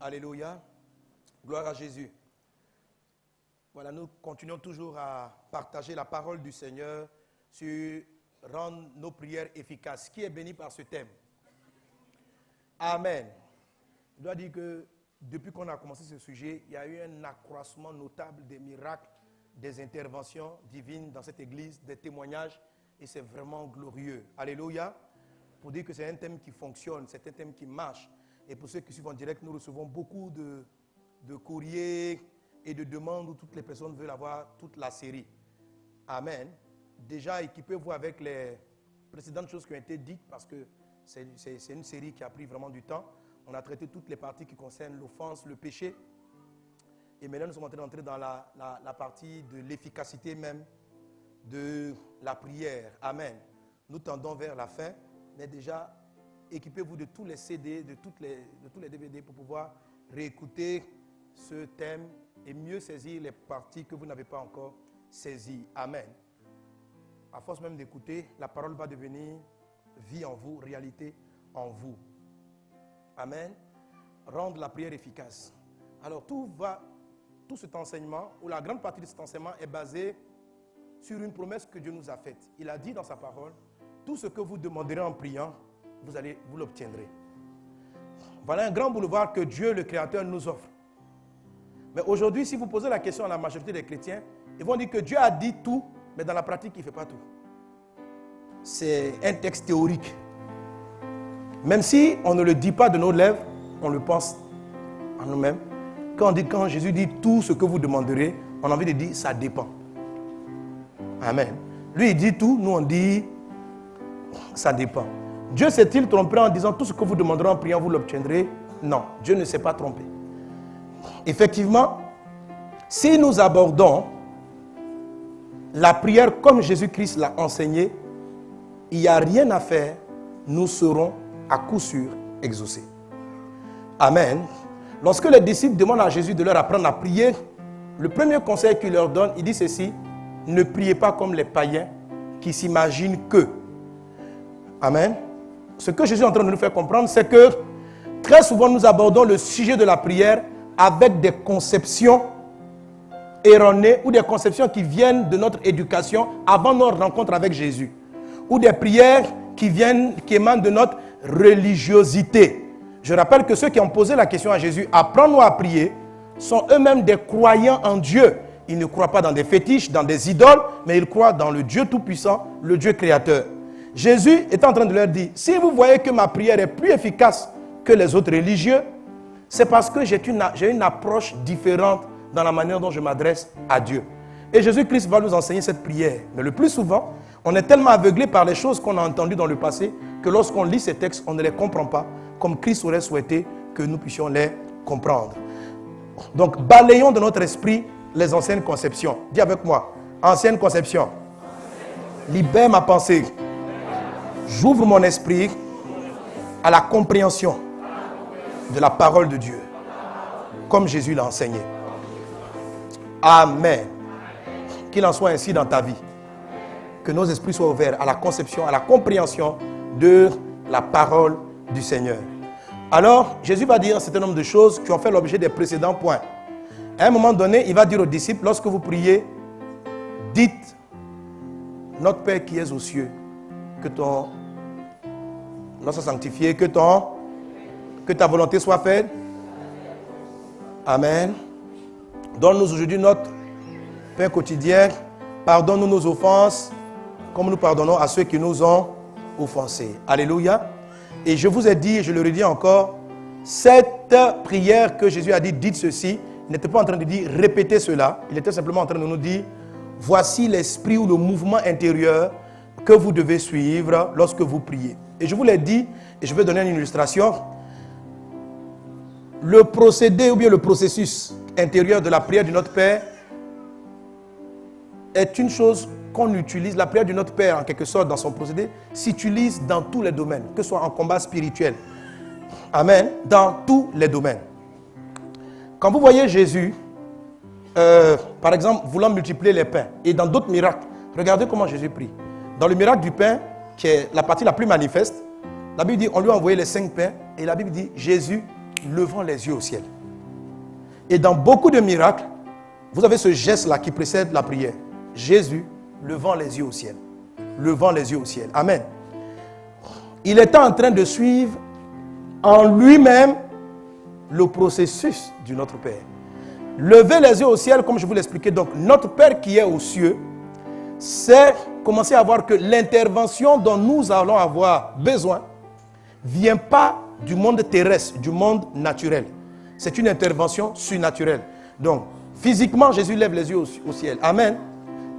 Alléluia. Gloire à Jésus. Voilà, nous continuons toujours à partager la parole du Seigneur sur rendre nos prières efficaces. Qui est béni par ce thème? Amen. Je dois dire que depuis qu'on a commencé ce sujet, il y a eu un accroissement notable des miracles, des interventions divines dans cette église, des témoignages, et c'est vraiment glorieux. Alléluia. Pour dire que c'est un thème qui fonctionne, c'est un thème qui marche. Et pour ceux qui suivent en direct, nous recevons beaucoup de courriers et de demandes où toutes les personnes veulent avoir toute la série. Amen. Déjà, équipez-vous avec les précédentes choses qui ont été dites parce que c'est une série qui a pris vraiment du temps. On a traité toutes les parties qui concernent l'offense, le péché. Et maintenant, nous sommes en train d'entrer dans la partie de l'efficacité même de la prière. Amen. Nous tendons vers la fin, mais déjà, équipez-vous de tous les CD, de tous les DVD pour pouvoir réécouter ce thème et mieux saisir les parties que vous n'avez pas encore saisies. Amen. À force même d'écouter, la parole va devenir vie en vous, réalité en vous. Amen. Rendre la prière efficace. Alors tout cet enseignement, ou la grande partie de cet enseignement est basé sur une promesse que Dieu nous a faite. Il a dit dans sa parole, tout ce que vous demanderez en priant, vous l'obtiendrez. Voilà un grand boulevard que Dieu, le Créateur, nous offre. Mais aujourd'hui, si vous posez la question à la majorité des chrétiens, ils vont dire que Dieu a dit tout, mais dans la pratique, il ne fait pas tout. C'est un texte théorique. Même si on ne le dit pas de nos lèvres, on le pense en nous-mêmes. Quand Jésus dit tout ce que vous demanderez, on a envie de dire ça dépend. Amen. Lui, il dit tout, nous on dit ça dépend. Dieu s'est-il trompé en disant tout ce que vous demanderez en priant, vous l'obtiendrez? Non, Dieu ne s'est pas trompé. Effectivement, si nous abordons la prière comme Jésus-Christ l'a enseigné, il n'y a rien à faire, nous serons à coup sûr exaucés. Amen. Lorsque les disciples demandent à Jésus de leur apprendre à prier, le premier conseil qu'il leur donne, il dit ceci: ne priez pas comme les païens qui s'imaginent que. Amen. Ce que Jésus est en train de nous faire comprendre, c'est que très souvent nous abordons le sujet de la prière avec des conceptions erronées ou des conceptions qui viennent de notre éducation avant notre rencontre avec Jésus, ou des prières qui émanent de notre religiosité. Je rappelle que ceux qui ont posé la question à Jésus, apprends-nous à prier, sont eux-mêmes des croyants en Dieu. Ils ne croient pas dans des fétiches, dans des idoles, mais ils croient dans le Dieu Tout-Puissant, le Dieu Créateur. Jésus est en train de leur dire, si vous voyez que ma prière est plus efficace que les autres religieux, c'est parce que j'ai une approche différente dans la manière dont je m'adresse à Dieu. Et Jésus-Christ va nous enseigner cette prière. Mais le plus souvent, on est tellement aveuglé par les choses qu'on a entendues dans le passé que lorsqu'on lit ces textes, on ne les comprend pas comme Christ aurait souhaité que nous puissions les comprendre. Donc, balayons de notre esprit les anciennes conceptions. Dis avec moi, ancienne conception. Libère ma pensée. J'ouvre mon esprit à la compréhension de la parole de Dieu, comme Jésus l'a enseigné. Amen. Qu'il en soit ainsi dans ta vie. Que nos esprits soient ouverts à la conception, à la compréhension de la parole du Seigneur. Alors, Jésus va dire un certain nombre de choses qui ont fait l'objet des précédents points. À un moment donné, il va dire aux disciples, lorsque vous priez, dites, notre Père qui es aux cieux, que ton nom soit sanctifié, que ta volonté soit faite. Amen. Donne-nous aujourd'hui notre pain quotidien. Pardonne-nous nos offenses, comme nous pardonnons à ceux qui nous ont offensés. Alléluia. Et je vous ai dit, et je le redis encore, cette prière que Jésus a dit, dites ceci, il n'était pas en train de dire répétez cela. Il était simplement en train de nous dire, voici l'esprit ou le mouvement intérieur que vous devez suivre lorsque vous priez. Et je vous l'ai dit, et je vais donner une illustration. Le procédé ou bien le processus intérieur de la prière du Notre Père est une chose qu'on utilise. La prière du Notre Père, en quelque sorte, dans son procédé, s'utilise dans tous les domaines, que ce soit en combat spirituel. Amen. Dans tous les domaines. Quand vous voyez Jésus, par exemple, voulant multiplier les pains, et dans d'autres miracles, regardez comment Jésus prie. Dans le miracle du pain, qui est la partie la plus manifeste, la Bible dit, on lui a envoyé les 5 pains, et la Bible dit, Jésus levant les yeux au ciel. Et dans beaucoup de miracles, vous avez ce geste-là qui précède la prière. Jésus levant les yeux au ciel. Levant les yeux au ciel. Amen. Il était en train de suivre en lui-même le processus du Notre Père. Lever les yeux au ciel, comme je vous l'expliquais, donc notre Père qui est aux cieux, c'est commencer à voir que l'intervention dont nous allons avoir besoin ne vient pas du monde terrestre, du monde naturel. C'est une intervention surnaturelle. Donc, physiquement, Jésus lève les yeux au ciel. Amen.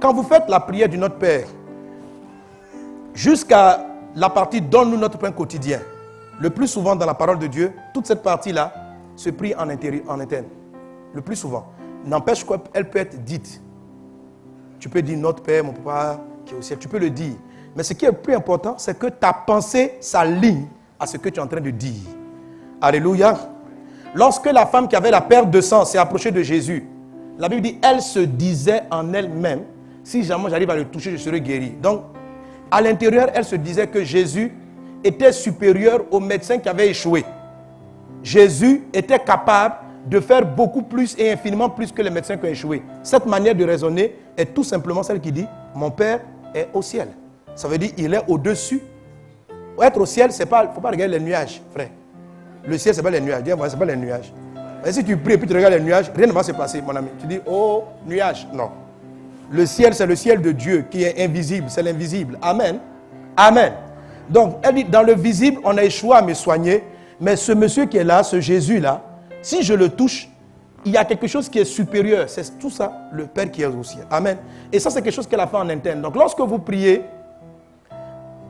Quand vous faites la prière du Notre Père, jusqu'à la partie « Donne-nous notre pain quotidien », le plus souvent dans la parole de Dieu, toute cette partie-là se prie en interne. Le plus souvent. N'empêche qu'elle peut être dite. Tu peux dire « Notre Père, mon Papa qui est au ciel », tu peux le dire. Mais ce qui est le plus important, c'est que ta pensée s'aligne à ce que tu es en train de dire. Alléluia. Lorsque la femme qui avait la perte de sang s'est approchée de Jésus, la Bible dit, elle se disait en elle-même, si jamais j'arrive à le toucher, je serai guéri. Donc, à l'intérieur, elle se disait que Jésus était supérieur aux médecins qui avaient échoué. Jésus était capable de faire beaucoup plus et infiniment plus que les médecins qui ont échoué. Cette manière de raisonner est tout simplement celle qui dit, mon Père est au ciel. Ça veut dire, il est au-dessus. Être au ciel, il ne faut pas regarder les nuages, frère. Le ciel, ce n'est pas les nuages. Dis, ce n'est pas les nuages. Et si tu pries et puis tu regardes les nuages, rien ne va se passer, mon ami. Tu dis, oh, nuages. Non. Le ciel, c'est le ciel de Dieu qui est invisible. C'est l'invisible. Amen. Amen. Donc, elle dit, dans le visible, on a échoué à me soigner. Mais ce monsieur qui est là, ce Jésus-là, si je le touche, il y a quelque chose qui est supérieur. C'est tout ça, le Père qui est au ciel. Amen. Et ça, c'est quelque chose qu'elle a fait en interne. Donc, lorsque vous priez,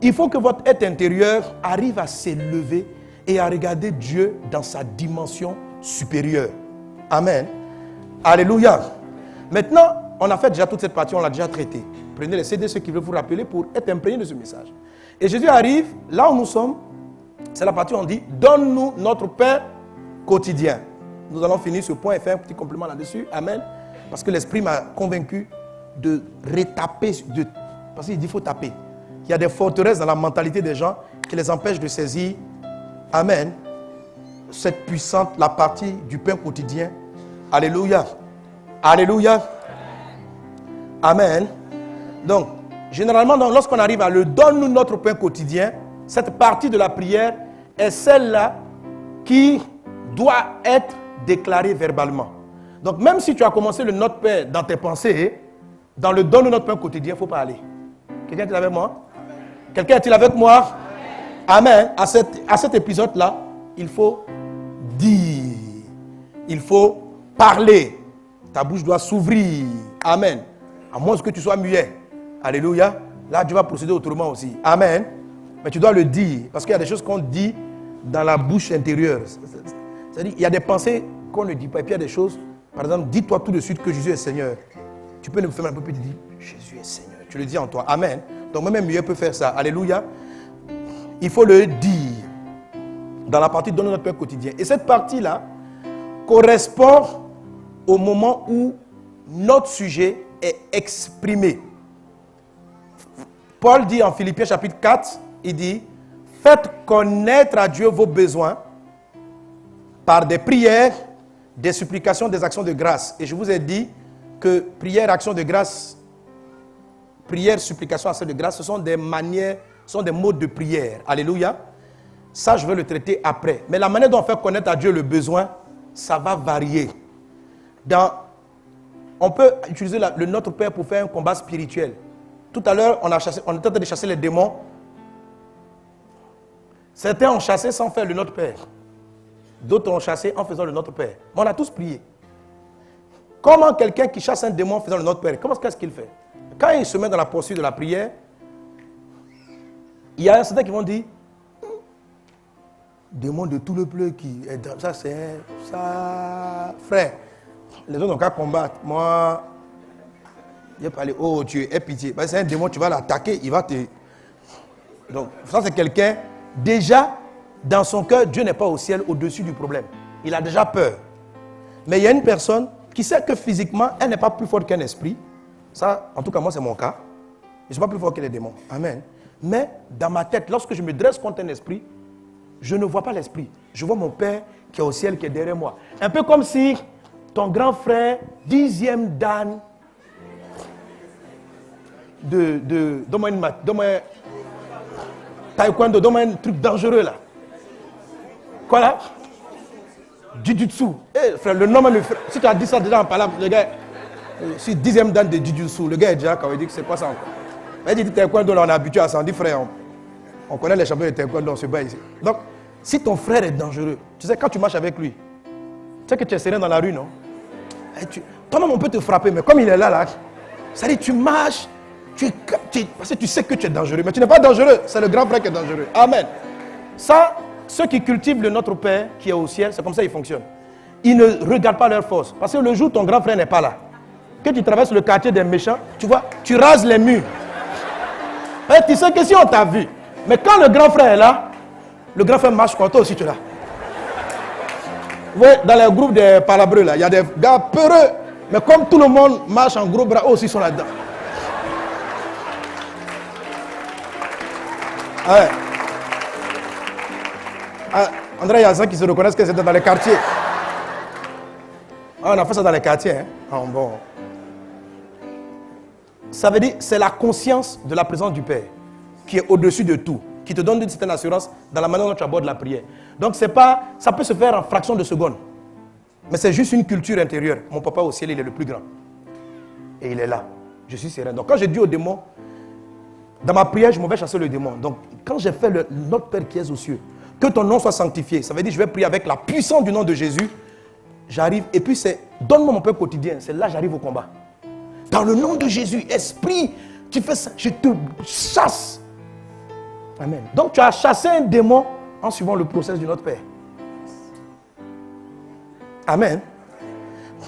il faut que votre être intérieur arrive à s'élever et à regarder Dieu dans sa dimension supérieure. Amen. Alléluia. Maintenant, on a fait déjà toute cette partie, on l'a déjà traitée. Prenez les CD, ceux qui veulent vous rappeler pour être imprégnés de ce message. Et Jésus arrive, là où nous sommes, c'est la partie où on dit, donne-nous notre pain quotidien. Nous allons finir ce point et faire un petit complément là-dessus. Amen. Parce que l'Esprit m'a convaincu de retaper, parce qu'il dit qu'il faut taper. Il y a des forteresses dans la mentalité des gens qui les empêchent de saisir, amen, cette puissante, la partie du pain quotidien. Alléluia. Alléluia. Amen. Donc, généralement, lorsqu'on arrive à le donne-nous notre pain quotidien, cette partie de la prière est celle-là qui doit être déclarée verbalement. Donc, même si tu as commencé le Notre Père dans tes pensées, dans le donne-nous notre pain quotidien, il ne faut pas aller. Quelqu'un est-il avec moi? Quelqu'un est-il avec moi? Amen. À cet épisode-là, il faut dire. Il faut parler. Ta bouche doit s'ouvrir. Amen. À moins que tu sois muet. Alléluia. Là, Dieu va procéder autrement aussi. Amen. Mais tu dois le dire. Parce qu'il y a des choses qu'on dit dans la bouche intérieure. C'est-à-dire, il y a des pensées qu'on ne dit pas. Et puis il y a des choses, par exemple, dis-toi tout de suite que Jésus est Seigneur. Tu peux nous faire un peu plus, tu dis, Jésus est Seigneur. Tu le dis en toi. Amen. Donc même mieux peut faire ça. Alléluia. Il faut le dire dans la partie de notre pain quotidien. Et cette partie-là correspond au moment où notre sujet est exprimé. Paul dit en Philippiens chapitre 4, il dit, faites connaître à Dieu vos besoins par des prières, des supplications, des actions de grâce. Et je vous ai dit que prière, action de grâce, prière, supplication, action de grâce, ce sont des manières, ce sont des modes de prière. Alléluia. Ça, je vais le traiter après. Mais la manière dont on fait connaître à Dieu le besoin, ça va varier. On peut utiliser le Notre Père pour faire un combat spirituel. Tout à l'heure, on était en train de chasser les démons. Certains ont chassé sans faire le Notre Père. D'autres ont chassé en faisant le Notre Père. Mais on a tous prié. Comment quelqu'un qui chasse un démon en faisant le Notre Père, qu'est-ce qu'il fait? Quand il se met dans la poursuite de la prière, il y a certains qui vont dire, démon de tout le peuple qui est dans ça, c'est ça, frère. Les autres n'ont qu'à combattre. Moi, il a parlé, oh Dieu, aie pitié. C'est un démon, tu vas l'attaquer, il va te... Donc, ça c'est quelqu'un, déjà, dans son cœur, Dieu n'est pas au ciel, au-dessus du problème. Il a déjà peur. Mais il y a une personne qui sait que physiquement, elle n'est pas plus forte qu'un esprit. Ça, en tout cas, moi, c'est mon cas. Je ne suis pas plus fort que les démons. Amen. Mais dans ma tête, lorsque je me dresse contre un esprit, je ne vois pas l'esprit. Je vois mon Père qui est au ciel, qui est derrière moi. Un peu comme si ton grand frère, 10e dan, donne-moi taekwondo, donne-moi un truc dangereux là. Quoi là? Jujutsu. Eh frère, le nom même, si tu as dit ça déjà en parlant, le gars, je suis 10e dan de Jujutsu. Le gars est déjà, quand il dit que c'est quoi ça encore? Il dit taekwondo, là on est habitué à ça. On dit frère, on connaît les champions de taekwondo, on se bat ici. Donc, si ton frère est dangereux, tu sais, quand tu marches avec lui, tu sais que tu es serein dans la rue, non? Toi-même, on peut te frapper, mais comme il est là, ça dit, tu marches, parce que tu sais que tu es dangereux, mais tu n'es pas dangereux, c'est le grand frère qui est dangereux. Amen. Ça, ceux qui cultivent le Notre Père qui est au ciel, c'est comme ça qu'ils fonctionnent. Ils ne regardent pas leur force. Parce que le jour où ton grand frère n'est pas là, que tu traverses le quartier des méchants, tu vois, tu rases les murs. Et tu sais que si on t'a vu, mais quand le grand frère est là, le grand frère marche contre toi aussi, tu es là. Vous voyez, dans les groupes des palabreux, là, il y a des gars peureux, mais comme tout le monde marche en gros bras, eux aussi sont là-dedans. Ouais. André, il y a ceux qui se reconnaissent que c'était dans les quartiers. On a fait ça dans les quartiers. Hein? Bon. Ça veut dire c'est la conscience de la présence du Père qui est au-dessus de tout, qui te donne une certaine assurance dans la manière dont tu abordes la prière. Donc c'est pas, ça peut se faire en fraction de seconde. Mais c'est juste une culture intérieure. Mon papa au ciel, il est le plus grand. Et il est là. Je suis serein. Donc quand je dis au démon, dans ma prière, je m'en vais chasser le démon. Donc quand j'ai fait notre Père qui est aux cieux, que ton nom soit sanctifié, ça veut dire je vais prier avec la puissance du nom de Jésus. J'arrive, et puis c'est, donne-moi mon pain quotidien. C'est là que j'arrive au combat. Dans le nom de Jésus, esprit, tu fais ça, je te chasse. Amen. Donc tu as chassé un démon en suivant le processus de notre Père. Amen.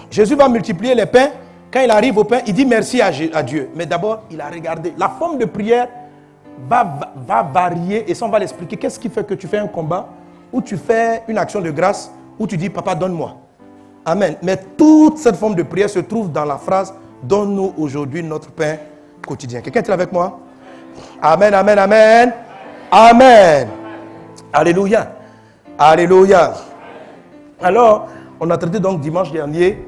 Jésus va multiplier les pains. Quand il arrive au pain, il dit merci à Dieu. Mais d'abord, il a regardé. La forme de prière va varier et ça on va l'expliquer. Qu'est-ce qui fait que tu fais un combat ou tu fais une action de grâce ou tu dis papa donne-moi. Amen. Mais toute cette forme de prière se trouve dans la phrase donne-nous aujourd'hui notre pain quotidien. Quelqu'un est avec moi? Amen, amen, amen. Amen. Alléluia. Alléluia. Alors, on a traité donc dimanche dernier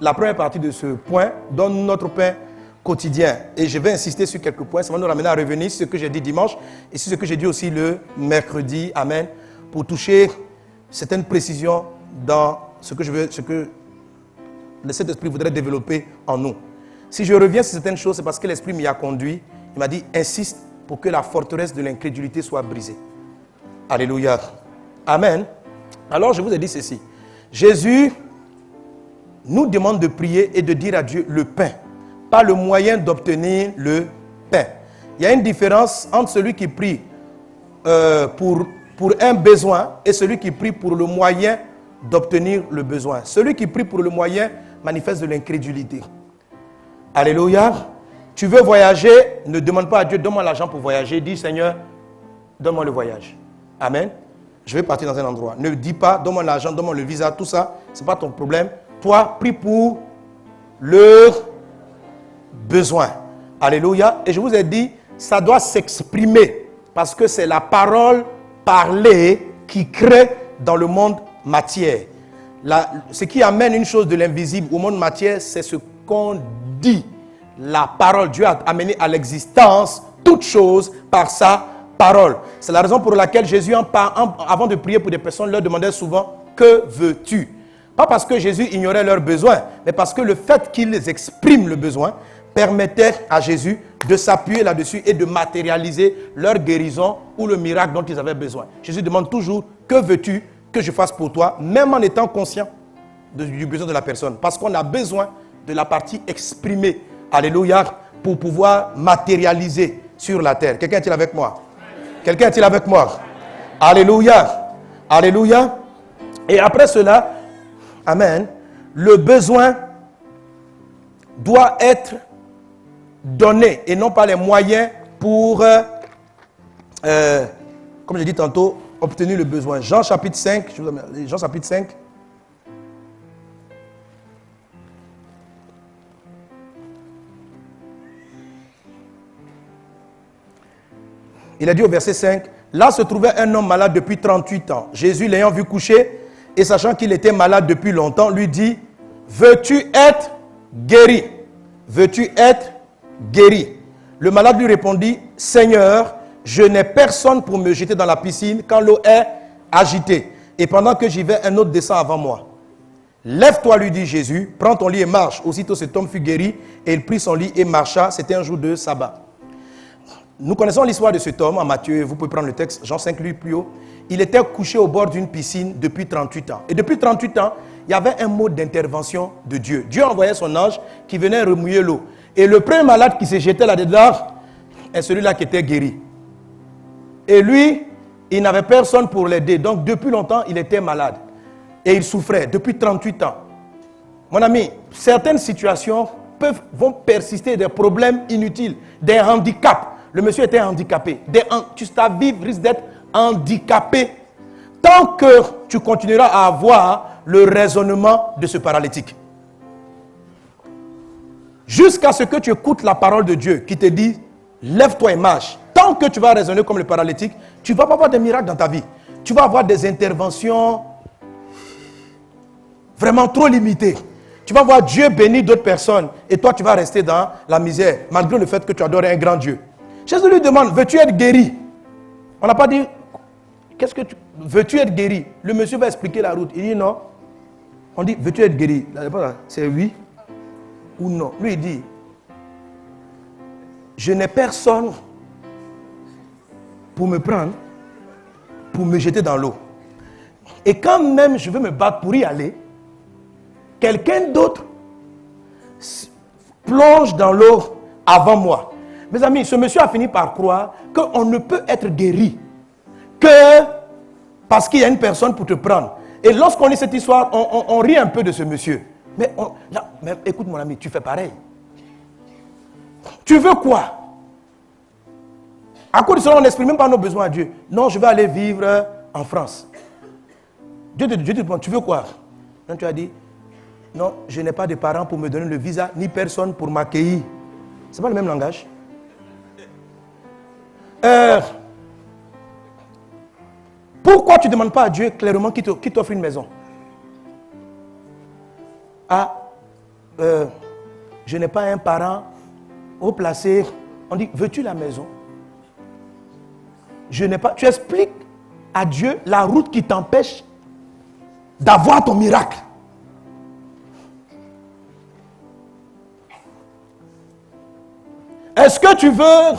la première partie de ce point, donne notre pain quotidien. Et je vais insister sur quelques points. Ça va nous ramener à revenir sur ce que j'ai dit dimanche et sur ce que j'ai dit aussi le mercredi. Amen. Pour toucher certaines précisions dans ce que le Saint-Esprit voudrait développer en nous. Si je reviens sur certaines choses, c'est parce que l'Esprit m'y a conduit. Il m'a dit, insiste pour que la forteresse de l'incrédulité soit brisée. Alléluia. Amen. Alors, je vous ai dit ceci. Jésus nous demande de prier et de dire à Dieu le pain, pas le moyen d'obtenir le pain. Il y a une différence entre celui qui prie pour un besoin et celui qui prie pour le moyen d'obtenir le besoin. Celui qui prie pour le moyen manifeste de l'incrédulité. Alléluia. Tu veux voyager, ne demande pas à Dieu, donne-moi l'argent pour voyager. Dis Seigneur, donne-moi le voyage. Amen. Je vais partir dans un endroit. Ne dis pas, donne-moi l'argent, donne-moi le visa, tout ça, ce n'est pas ton problème. Toi, prie pour le besoin. Alléluia. Et je vous ai dit, ça doit s'exprimer parce que c'est la parole parlée qui crée dans le monde matière. Ce qui amène une chose de l'invisible au monde matière, c'est ce qu'on dit. La parole, Dieu a amené à l'existence toute chose par sa parole. C'est la raison pour laquelle Jésus, avant de prier pour des personnes, leur demandait souvent « Que veux-tu » Pas parce que Jésus ignorait leurs besoins, mais parce que le fait qu'ils expriment le besoin permettait à Jésus de s'appuyer là-dessus et de matérialiser leur guérison ou le miracle dont ils avaient besoin. Jésus demande toujours « Que veux-tu que je fasse pour toi ?» même en étant conscient du besoin de la personne. Parce qu'on a besoin de la partie exprimée. Alléluia, pour pouvoir matérialiser sur la terre. Quelqu'un est-il avec moi? Quelqu'un est-il avec moi? Alléluia. Alléluia. Et après cela, amen, le besoin doit être donné et non pas les moyens pour, comme j'ai dit tantôt, obtenir le besoin. Jean chapitre 5, Jean chapitre 5. Il a dit au verset 5, Là se trouvait un homme malade depuis 38 ans. Jésus, l'ayant vu coucher et sachant qu'il était malade depuis longtemps, lui dit, veux-tu être guéri? Veux-tu être guéri? Le malade lui répondit, Seigneur, je n'ai personne pour me jeter dans la piscine quand l'eau est agitée. Et pendant que j'y vais, un autre descend avant moi. Lève-toi, lui dit Jésus, prends ton lit et marche. Aussitôt cet homme fut guéri et il prit son lit et marcha. C'était un jour de sabbat. Nous connaissons l'histoire de cet homme en Matthieu, vous pouvez prendre le texte, Jean 5, lui plus haut. Il était couché au bord d'une piscine depuis 38 ans. Et depuis 38 ans, il y avait un mode d'intervention de Dieu. Dieu envoyait son ange qui venait remouiller l'eau. Et le premier malade qui se jetait là-dedans est celui-là qui était guéri. Et lui, il n'avait personne pour l'aider. Donc depuis longtemps, il était malade. Et il souffrait depuis 38 ans. Mon ami, certaines situations vont persister, des problèmes inutiles, des handicaps. Le monsieur était handicapé. Ta vie risque d'être handicapée tant que tu continueras à avoir le raisonnement de ce paralytique. Jusqu'à ce que tu écoutes la parole de Dieu qui te dit, lève-toi et marche. Tant que tu vas raisonner comme le paralytique, tu ne vas pas avoir des miracles dans ta vie. Tu vas avoir des interventions vraiment trop limitées. Tu vas voir Dieu bénir d'autres personnes et toi tu vas rester dans la misère malgré le fait que tu adores un grand Dieu. Jésus lui demande, veux-tu être guéri? On n'a pas dit, veux-tu être guéri? Le monsieur va expliquer la route. Il dit non. On dit, veux-tu être guéri? La réponse c'est oui ou non. Lui il dit, je n'ai personne pour me prendre, pour me jeter dans l'eau. Et quand même je veux me battre pour y aller, quelqu'un d'autre plonge dans l'eau avant moi. Mes amis, ce monsieur a fini par croire qu'on ne peut être guéri que parce qu'il y a une personne pour te prendre. Et lorsqu'on lit cette histoire, on rit un peu de ce monsieur. Mais écoute mon ami, tu fais pareil. Tu veux quoi? À cause de cela, on n'exprime même pas nos besoins à Dieu. Non, je vais aller vivre en France. Dieu te demande, tu veux quoi? Donc tu as dit, non, je n'ai pas de parents pour me donner le visa, ni personne pour m'accueillir. Ce n'est pas le même langage. Pourquoi tu ne demandes pas à Dieu clairement qui t'offre une maison? Je n'ai pas un parent haut placé. On dit, veux-tu la maison? Je n'ai pas. Tu expliques à Dieu la route qui t'empêche d'avoir ton miracle. Est-ce que tu veux...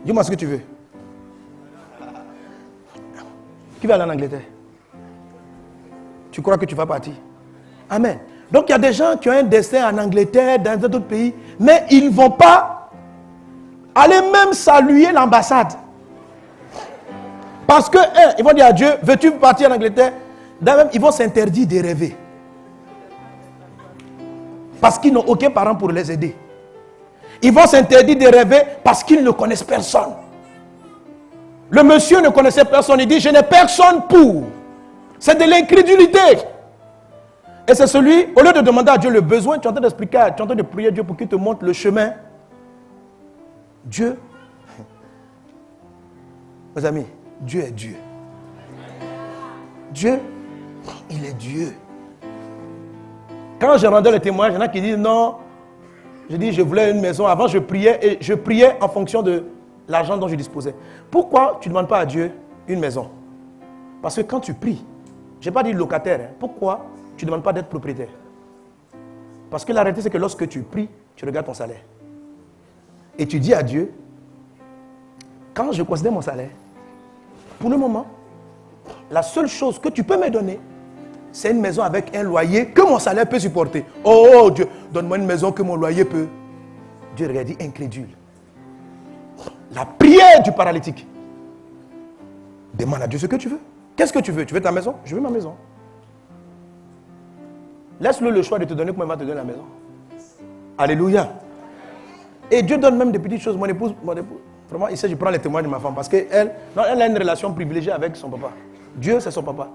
Dis-moi ce que tu veux. Qui va aller en Angleterre? Tu crois que tu vas partir? Amen. Donc il y a des gens qui ont un destin en Angleterre, dans d'autres pays, mais ils ne vont pas aller même saluer l'ambassade. Parce que, ils vont dire à Dieu, veux-tu partir en Angleterre? Même, ils vont s'interdire de rêver. Parce qu'ils n'ont aucun parent pour les aider. Ils vont s'interdire de rêver parce qu'ils ne connaissent personne. Le monsieur ne connaissait personne. Il dit, je n'ai personne pour. C'est de l'incrédulité. Et c'est celui, au lieu de demander à Dieu le besoin, tu es en train d'expliquer, tu es en train de prier à Dieu pour qu'il te montre le chemin. Dieu, mes amis, Dieu est Dieu. Dieu, il est Dieu. Quand je rendais le témoignage, il y en a qui disent non. Je dis, je voulais une maison. Avant, je priais et je priais en fonction de l'argent dont je disposais. Pourquoi tu ne demandes pas à Dieu une maison? Parce que quand tu pries, je n'ai pas dit locataire. Pourquoi tu ne demandes pas d'être propriétaire? Parce que la réalité, c'est que lorsque tu pries, tu regardes ton salaire. Et tu dis à Dieu, quand je considère mon salaire, pour le moment, la seule chose que tu peux me donner, c'est une maison avec un loyer que mon salaire peut supporter. Oh Dieu, donne-moi une maison que mon loyer peut. Dieu regarde, dit incrédule. La prière du paralytique. Demande à Dieu ce que tu veux. Qu'est-ce que tu veux? Tu veux ta maison? Je veux ma maison. Laisse-le le choix de te donner comment il va te donner la maison. Alléluia. Et Dieu donne même des petites choses. Mon épouse, vraiment, ici je prends les témoins de ma femme parce qu'elle a une relation privilégiée avec son papa. Dieu, c'est son papa.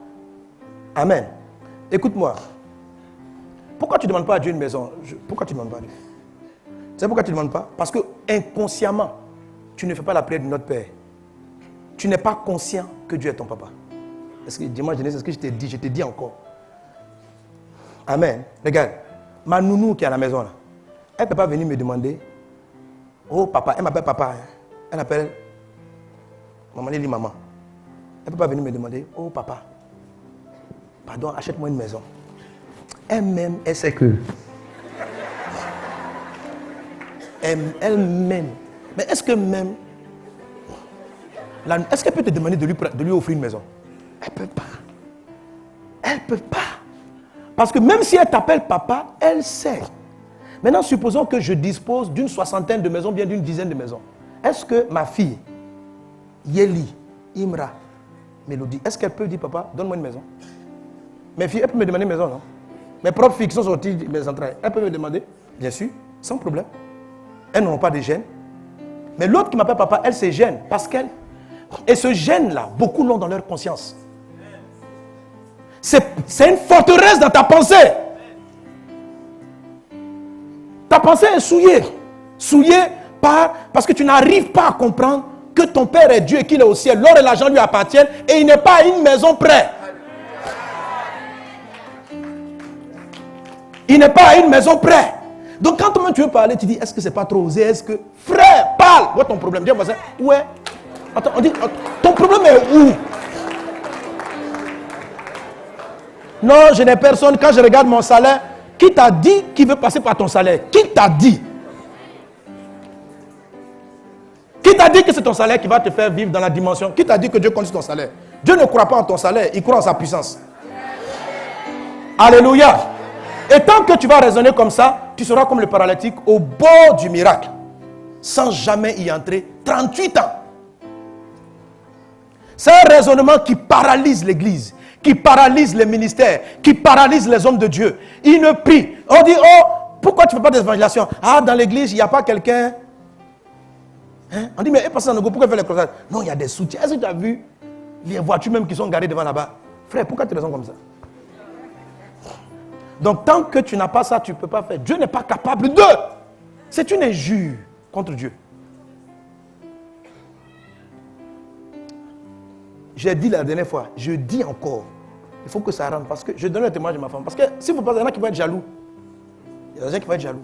Amen. Écoute-moi. Pourquoi tu ne demandes pas à Dieu une maison? Pourquoi tu ne demandes pas à Dieu? Tu sais pourquoi tu ne demandes pas? Parce que inconsciemment, tu ne fais pas la prière de notre Père. tu n'es pas conscient que Dieu est ton papa. Est-ce que, dis-moi, Genèse, est-ce que je t'ai dit? Je t'ai dit encore. Amen. Regarde, ma nounou qui est à la maison, là, elle ne peut pas venir me demander, oh papa, elle m'appelle papa. Hein. Elle appelle maman, elle dit maman. Elle ne peut pas venir me demander, oh papa, pardon, achète-moi une maison. Elle-même, elle sait que. Elle-même. Mais est-ce que même. Est-ce qu'elle peut te demander de lui offrir une maison? Elle ne peut pas. Elle ne peut pas. Parce que même si elle t'appelle papa, elle sait. Maintenant, supposons que je dispose d'une 60aine de maisons, bien d'une dizaine de maisons. Est-ce que ma fille, Yeli, Imra, Mélodie, est-ce qu'elle peut dire papa, donne-moi une maison? Mes filles, elles peuvent me demander une maison, non? Mes propres filles qui sont sorties de mes entrailles, elles peuvent me demander? Bien sûr, sans problème. Elles n'ont pas de gêne. Mais l'autre qui m'appelle papa, elle se gêne parce qu'elle. Et ce gêne-là, beaucoup l'ont dans leur conscience. C'est une forteresse dans ta pensée. Ta pensée est souillée. Souillée parce que tu n'arrives pas à comprendre que ton Père est Dieu et qu'il est au ciel. L'or et l'argent lui appartiennent et il n'est pas à une maison près. Il n'est pas à une maison près. Donc quand toi tu veux parler, tu dis, est-ce que c'est pas trop osé? Est-ce que... Frère, parle! Où est ton problème? Dis au voisin, où est? Attends, on dit, ton problème est où? Non, je n'ai personne. Quand je regarde mon salaire, qui t'a dit qu'il veut passer par ton salaire? Qui t'a dit? Qui t'a dit que c'est ton salaire qui va te faire vivre dans la dimension? Qui t'a dit que Dieu compte sur ton salaire? Dieu ne croit pas en ton salaire, il croit en sa puissance. Alléluia. Et tant que tu vas raisonner comme ça, tu seras comme le paralytique au bord du miracle, sans jamais y entrer. 38 ans. C'est un raisonnement qui paralyse l'église, qui paralyse les ministères, qui paralyse les hommes de Dieu. Ils ne prient. On dit, oh, pourquoi tu ne fais pas d'évangélisation? Ah, dans l'église, il n'y a pas quelqu'un. Hein? On dit, mais pasteur Sanogo, pourquoi faire les croisades? Non, il y a des soutiens. Est-ce que tu as vu les voitures même qui sont garées devant là-bas? Frère, pourquoi tu raisonnes comme ça? Donc, tant que tu n'as pas ça, tu ne peux pas faire. Dieu n'est pas capable de. C'est une injure contre Dieu. J'ai dit la dernière fois, je dis encore, il faut que ça rentre parce que je donne le témoignage de ma femme. Parce que si vous pensez, il y en a qui vont être jaloux. Il y a des gens qui vont être jaloux.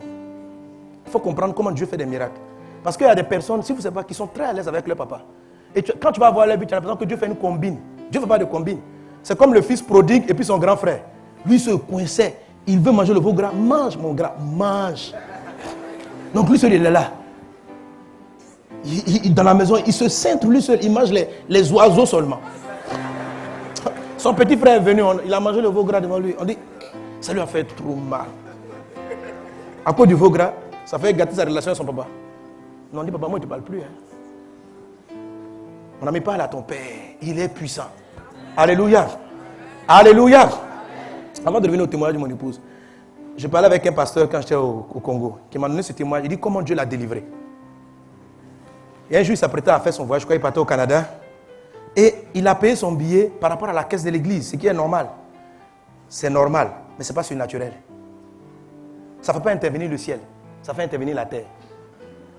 Il faut comprendre comment Dieu fait des miracles. Parce qu'il y a des personnes, si vous ne savez pas, qui sont très à l'aise avec leur papa. Et quand tu vas voir leur but, tu as l'impression que Dieu fait une combine. Dieu ne fait pas de combine. C'est comme le fils prodigue et puis son grand frère. Lui se coinçait. Il veut manger le veau gras. Mange, mon gras, mange. Donc lui seul, il est là. Dans la maison, il se cintre lui seul. Il mange les oiseaux seulement. Son petit frère est venu. Il a mangé le veau gras devant lui. On dit, ça lui a fait trop mal. À cause du veau gras, ça fait gâter sa relation avec son papa. Non, on dit, papa, moi, je ne te parle plus. Hein. Mon ami, parle à ton père. Il est puissant. Alléluia. Alléluia. Avant de revenir au témoignage de mon épouse, je parlais avec un pasteur quand j'étais au Congo, qui m'a donné ce témoignage. Il dit comment Dieu l'a délivré. Et un jour, il s'apprêtait à faire son voyage. Je crois qu'il partait au Canada. Et il a payé son billet par rapport à la caisse de l'église, ce qui est normal. C'est normal, mais ce n'est pas surnaturel. Ça ne fait pas intervenir le ciel, ça fait intervenir la terre.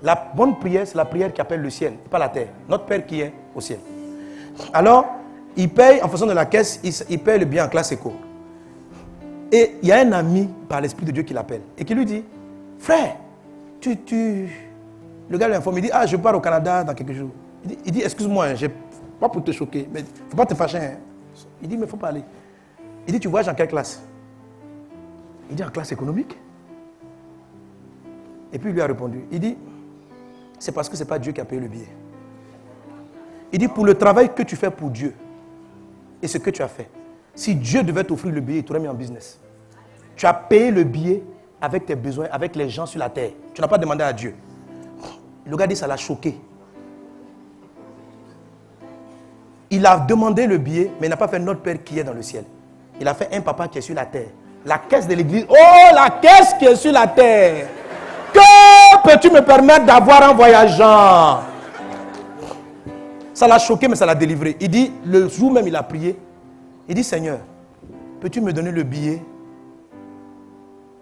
La bonne prière, c'est la prière qui appelle le ciel, pas la terre. Notre Père qui est au ciel. Alors, il paye en fonction de la caisse, il paye le billet en classe éco. Et il y a un ami par l'Esprit de Dieu qui l'appelle et qui lui dit, frère, le gars lui informe, il dit, je pars au Canada dans quelques jours. Il dit excuse-moi, je pas pour te choquer, mais il ne faut pas te fâcher. Hein. Il dit, mais il ne faut pas aller. Il dit, tu voyages en quelle classe? Il dit, en classe économique. Et puis il lui a répondu, il dit, c'est parce que ce n'est pas Dieu qui a payé le billet. Il dit, pour le travail que tu fais pour Dieu et ce que tu as fait, si Dieu devait t'offrir le billet, il t'aurait mis en business. Tu as payé le billet avec tes besoins, avec les gens sur la terre. Tu n'as pas demandé à Dieu. Le gars dit, ça l'a choqué. Il a demandé le billet, mais il n'a pas fait notre Père qui est dans le ciel. Il a fait un papa qui est sur la terre. La caisse de l'église. Oh, la caisse qui est sur la terre. Que peux-tu me permettre d'avoir en voyageant? Ça l'a choqué, mais ça l'a délivré. Il dit, le jour même, il a prié. Il dit, Seigneur, peux-tu me donner le billet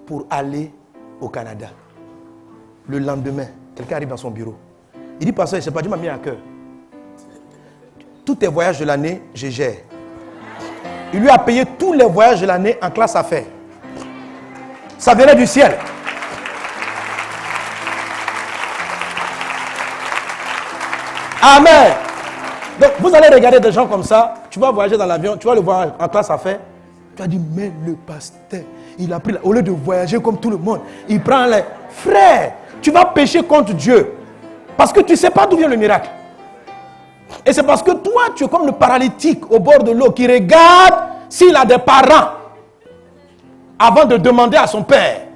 pour aller au Canada? Le lendemain, quelqu'un arrive dans son bureau. Il dit, pasteur, je ne sais pas, Dieu m'a mis à cœur. tous tes voyages de l'année, je gère. Il lui a payé tous les voyages de l'année en classe affaires. Ça venait du ciel. Amen. Donc, vous allez regarder des gens comme ça. Tu vas voyager dans l'avion, tu vas le voir en classe affaires. Tu vas dire, mais le pasteur, il a pris, au lieu de voyager comme tout le monde, il prend les... Frère, tu vas pécher contre Dieu. Parce que tu ne sais pas d'où vient le miracle. Et c'est parce que toi, tu es comme le paralytique au bord de l'eau qui regarde s'il a des parents avant de demander à son père.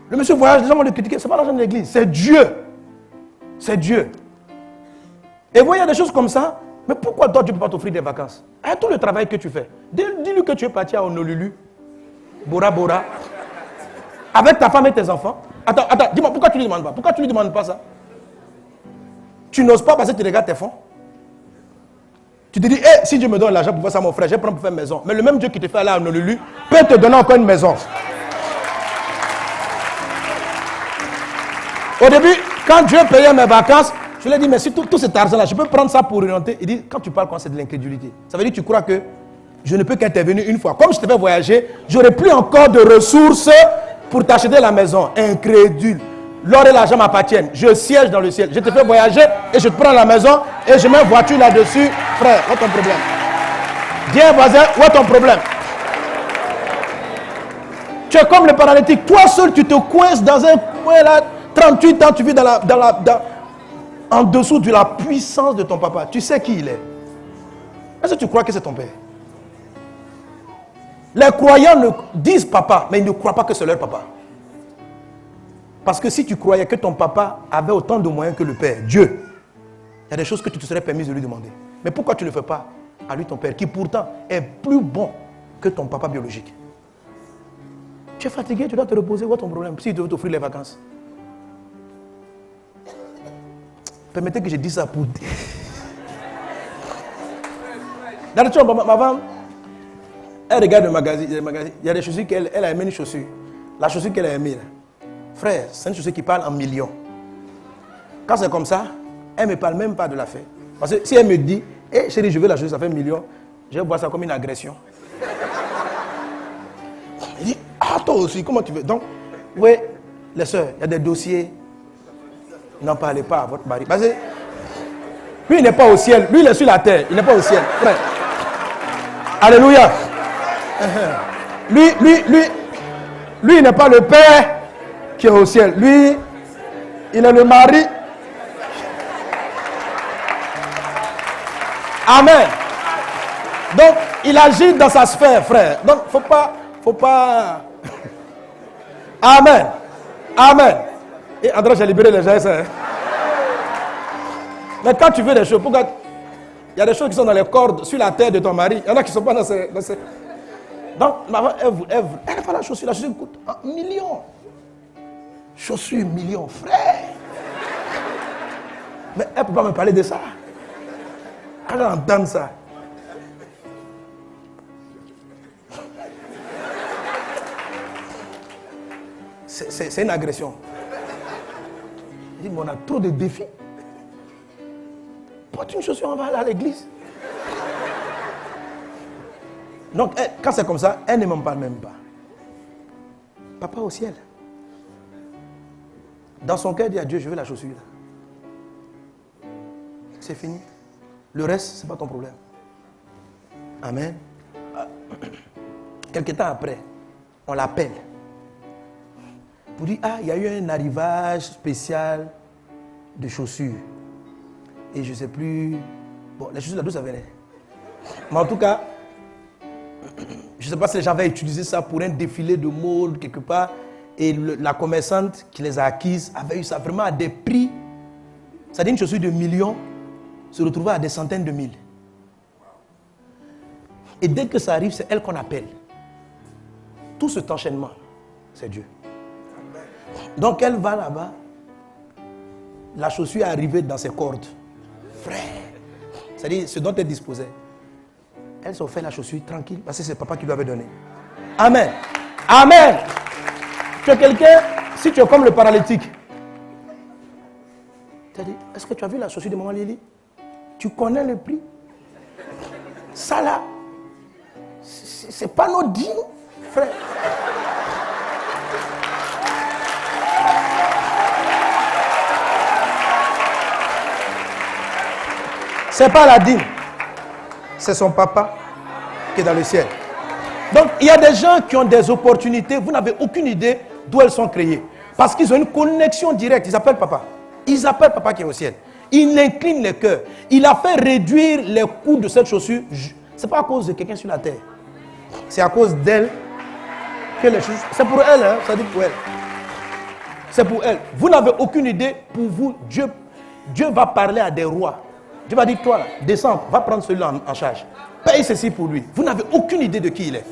Le monsieur voyage, les gens vont le critiquer. Ce n'est pas l'argent de l'église, c'est Dieu. C'est Dieu. Et vous, il y a des choses comme ça. Mais pourquoi toi, tu ne peux pas t'offrir des vacances? Avec tout le travail que tu fais. Dis-lui que tu es parti à Honolulu, Bora Bora, avec ta femme et tes enfants. Attends, dis-moi, pourquoi tu ne lui demandes pas? Pourquoi tu ne lui demandes pas ça? Tu n'oses pas parce que tu regardes tes fonds. Tu te dis, hey, si Dieu me donne l'argent pour faire ça, mon frère, je vais prendre pour faire une maison. Mais le même Dieu qui te fait aller à Honolulu peut te donner encore une maison. Au début, quand Dieu payait mes vacances, je lui ai dit, mais si tout cet argent-là, je peux prendre ça pour orienter. Il dit, quand tu parles, c'est de l'incrédulité. Ça veut dire que tu crois que je ne peux qu'intervenir une fois. Comme je te fais voyager, je n'aurai plus encore de ressources pour t'acheter la maison. Incrédule. L'or et l'argent m'appartiennent. Je siège dans le ciel. Je te fais voyager et je te prends la maison et je mets une voiture là-dessus. Frère, où est ton problème? Dis voisin, où est ton problème? Tu es comme le paralytique. Toi seul, tu te coinces dans un coin là. 38 ans, tu vis en dessous de la puissance de ton papa. Tu sais qui il est. Est-ce que tu crois que c'est ton père? Les croyants disent papa, mais ils ne croient pas que c'est leur papa. Parce que si tu croyais que ton papa avait autant de moyens que le père, Dieu, il y a des choses que tu te serais permis de lui demander. Mais pourquoi tu ne le fais pas à lui, ton père, qui pourtant est plus bon que ton papa biologique? Tu es fatigué, tu dois te reposer. Où est ton problème? S'il veut t'offrir les vacances. Permettez que je dise ça pour dire. D'habitude, ma femme, elle regarde le magazine. Il y a des chaussures qu'elle a aimé une chaussure. La chaussure qu'elle a aimée, là. Frère, c'est une chaussure qui parle en millions. Quand c'est comme ça, elle ne me parle même pas de l'affaire. Parce que si elle me dit, hey, chérie, je veux la chaussure, ça fait 1 million, je vais voir ça comme une agression. Elle dit, ah, toi aussi, comment tu veux? Donc, oui, les soeurs, il y a des dossiers. N'en parlez pas à votre mari. Parce que lui, il n'est pas au ciel. Lui, il est sur la terre. Il n'est pas au ciel. Frère. Alléluia. Lui, il n'est pas le père qui est au ciel. Lui, il est le mari. Amen. Donc, il agit dans sa sphère, frère. Donc, faut pas. Amen. Amen. Et André, j'ai libéré les gens. Hein. Mais quand tu veux des choses, pourquoi? Il y a des choses qui sont dans les cordes, sur la terre de ton mari. Il y en a qui ne sont pas dans ces... Donc, elle n'a pas la chaussure. La chaussure coûte 1 million. Chaussure 1 million, frère. Mais elle ne peut pas me parler de ça. Elle entend ça. C'est une agression. Il dit, mais on a trop de défis. Porte une chaussure, on va aller à l'église. Donc, quand c'est comme ça, elle ne m'en parle même pas. Papa au ciel. Dans son cœur, il dit à Dieu, je veux la chaussure. C'est fini. Le reste, ce n'est pas ton problème. Amen. Quelque temps après, on l'appelle. Pour dire, ah, il y a eu un arrivage spécial de chaussures. Et je ne sais plus... Bon, les chaussures là, d'où ça venait? Mais en tout cas, je ne sais pas si les gens avaient utilisé ça pour un défilé de mode quelque part. Et la commerçante qui les a acquises avait eu ça vraiment à des prix. C'est-à-dire une chaussure de millions se retrouvait à des centaines de mille. Et dès que ça arrive, c'est elle qu'on appelle. Tout cet enchaînement, c'est Dieu. Donc elle va là-bas. La chaussure est arrivée dans ses cordes. Frère. C'est-à-dire ce dont elle disposait. Elle s'est offert la chaussure tranquille parce que c'est papa qui lui avait donné. Amen. Amen. Tu es quelqu'un, si tu es comme le paralytique, tu as dit, est-ce que tu as vu la chaussure de maman Lily? Tu connais le prix? Ça là, c'est pas nos dîmes, frère. C'est pas la dîme. C'est son papa qui est dans le ciel. Donc, il y a des gens qui ont des opportunités. Vous n'avez aucune idée d'où elles sont créées. Parce qu'ils ont une connexion directe. Ils appellent papa. Ils appellent papa qui est au ciel. Il incline les cœurs. Il a fait réduire les coûts de cette chaussure. Ce n'est pas à cause de quelqu'un sur la terre. C'est à cause d'elle que les chaussures... C'est pour elle, hein? Ça dit pour elle. C'est pour elle. Vous n'avez aucune idée. Pour vous, Dieu va parler à des rois. Dieu va dire, toi, là, descends, va prendre celui-là en charge. Paye ceci pour lui. Vous n'avez aucune idée de qui il est.